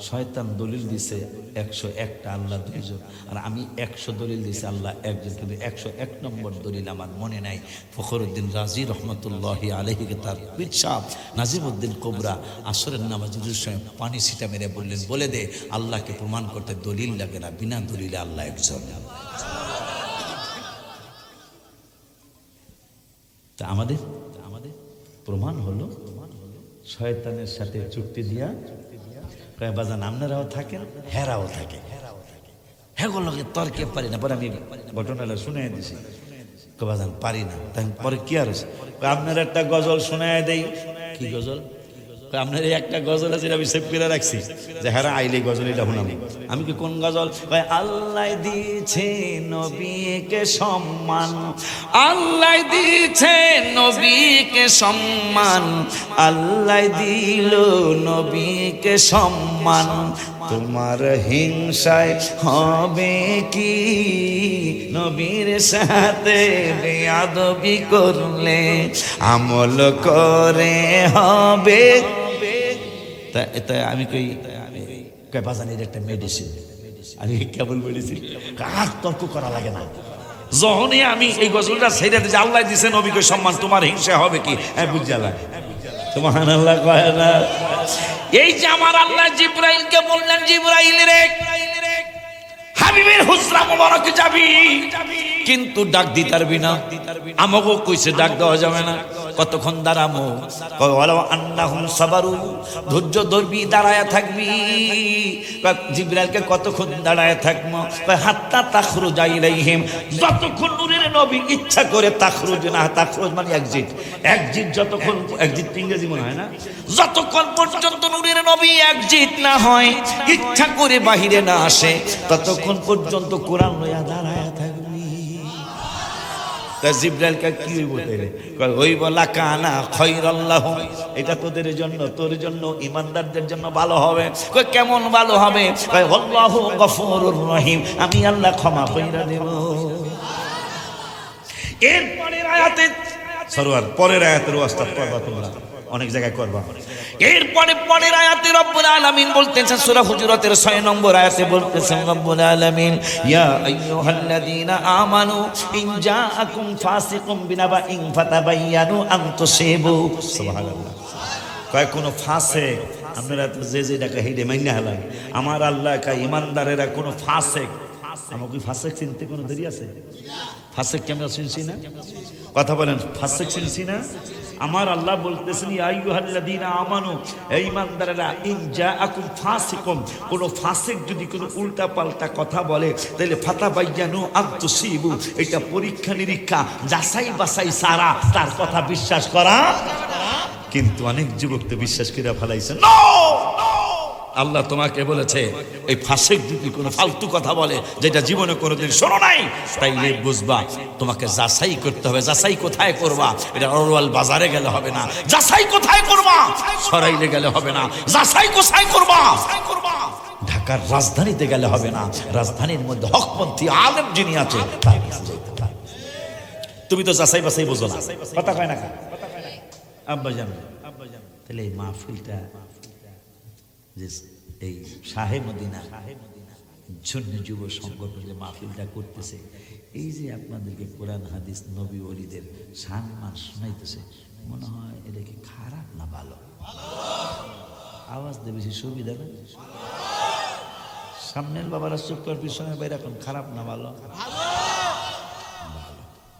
শয়তান দলিল দিছে 101টা, আল্লাহ 2জন, আর আমি 100 দলিল দিছি আল্লাহ 1জন, কিন্তু 101 নম্বর দলিল আমার মনে নাই। ফখরুদ্দিন রাজি রহমতুল্লাহি আলাইহিকে তার পীর সাহেব নাজিমউদ্দিন কোবরা আসরের নামাজের সময় পানি ছিটা মেরে বললেন, বলে দে আল্লাহকে প্রমাণ করতে দলিল লাগে না, বিনা দলিলে আল্লাহ একজন। তা আমাদের প্রমাণ হলো শয়তানের সাথে চুক্তি দিয়া কয় বাজান আপনারাও থাকেন, হেরাও থাকে, হ্যাঁ লগে তর্কে পারি না। পরে আমি ঘটনাটা শুনে দিছি, বাজান পারি না। তাই পরে কি আর আপনার একটা গজল শোনায় দেই। কি গজল? আপনার এই একটা গজল আছে, আমি সেভ করে রাখছি, যে হারা আইলে গজল এটা শোনাবো। আমি কি কোন গজল? আল্লাহ দিয়েছে নবীকে সম্মান, আল্লাহ দিয়েছে নবীকে সম্মান, আল্লাহ দিল নবীকে সম্মান, তোমার হিংসায় হবে কি নবীর সাথে বেয়াদবি করলে, আমল করে হবে। তা আমি কই বাজানের একটা মেডিসিন, আমি কেবল মেডিসিন, আর তর্ক করা লাগে না। যখনই আমি এই গজলটা ছেড়ে দিই, আল্লাহ দিছে নবীকে সম্মান, তোমার হিংসা হবে কি, হ্যাঁ বুঝালা সুবহানাল্লাহ কয় না। এই যে আমার আল্লাহ জিবরাইলকে বললেন, জিবরাইল রে হাবিবের হুজরা মোবারক যাবি, কিন্তু ডাক দিতে পারবি না। আমাকেও কইছে ডাক দেওয়া যাবে না। কতক্ষণ দাঁড়ামো? ওয়ালাউ আন্নাহুম সাবারু, ধৈর্য ধরবি, দাঁড়ায়া থাকবি। জিবরাইলকে কতক্ষণ দাঁড়ায়া থাকবো? হাত্তা তাখরুজা ইলাইহিম, যতক্ষণ নূরের নবী ইচ্ছা করে তাখরুজ না, তাখরুজ মানে এক্সিট, যতক্ষণ এক্সিট ইংরেজি মনে হয় না, যতক্ষণ পর্যন্ত নূরের নবী এক্সিট না হয়, ইচ্ছা করে বাহিরে না আসে, ততক্ষণ পর্যন্ত কোরআন লইয়া দাঁড়ায়া থাকবি। তা জিবরাইলকে কি হইব তাইলে? কয় হইব লাকানা খায়রাল্লাহু, এটা তোদের জন্য, তোর জন্য, ঈমানদারদের জন্য ভালো হবে। কয় কেমন ভালো হবে? কয় আল্লাহু গফুরুর রহিম, আমি আল্লাহ ক্ষমা কইরা দেব। এর পরের আয়াতে সরওয়ার, পরের আয়াতের ওয়াস্তাদ করবা তোমরা, অনেক জায়গায় করবা। এরপরে পরের আয়াতে রব্বুল আলামিন বলতেছেন, সূরা হুজুরাতের 6 নম্বর আয়াতে বলতেছেন রব্বুল আলামিন, ইয়া আইয়ুহাল্লাযীনা আমানু ইন জাআকুম ফাসিকুম বিনাবাইন ফাতাবায়ানু আন তুসিবু। সুবহানাল্লাহ। কয় কোন ফাসিক, আপনারা তো যে ডাকা হেডে মাইনা হলেন, আমার আল্লাহ কয় ঈমানদারেরা কোন ফাসিক, আমাকে ফাসিক চিনতে কোনো দেরি আছে? ফাসিক কি আমরা চিনছি না? কথা বলেন, ফাসিক চিনছি না? আমার আল্লাহ বলতেছেন, ইয়া আইয়ুহাল্লাযীনা আমানু, এই ঈমানদারেরা, ইন জাআকুম ফাসিকুম, কোন ফাসিক যদি কোন উল্টা পাল্টা কথা বলে, তাহলে ফাতাবায়ানু আন তুসিবু, এটা পরীক্ষা নিরীক্ষা, যাচাই বাছাই সারা তার কথা বিশ্বাস করা। কিন্তু অনেক যুবক তো বিশ্বাস করে ফেলাইছে। আল্লাহ তোমাকে বলেছে, এই ফাসিক যদি কোনো ফালতু কথা বলে যেটা জীবনে কোনোদিন শোনো নাই, তাইলে বুঝবা তোমাকে যাচাই করতে হবে। যাচাই কোথায় করবা? এটা অরওয়াল বাজারে গেলে হবে না। যাচাই কোথায় করবা? সরাইলে গেলে হবে না। যাচাই কোথায় করবা? ঢাকার রাজধানীতে গেলে হবে না। রাজধানীর মধ্যে হকপন্থী আলেম যিনি আছে তার কাছে যাইতে হবে। তুমি তো যাচাই বাছাই বোঝো না, কথা কয় না আব্বা জান। তাহলে এই মাহফিলটা যে এই শাহে মদিনা জন্য যুব সংগঠন যে মাহফিলটা করতেছে, এই যে আপনাদেরকে কোরআন হাদিস নবী ওলিদের সম্মান শোনাইতেছে, মনে হয় এটা কি খারাপ না ভালো? আওয়াজ দেবে বেশি সুবিধা না? সামনের বাবারা চুপ করার পিছনে বাইরে, এখন খারাপ না ভালো?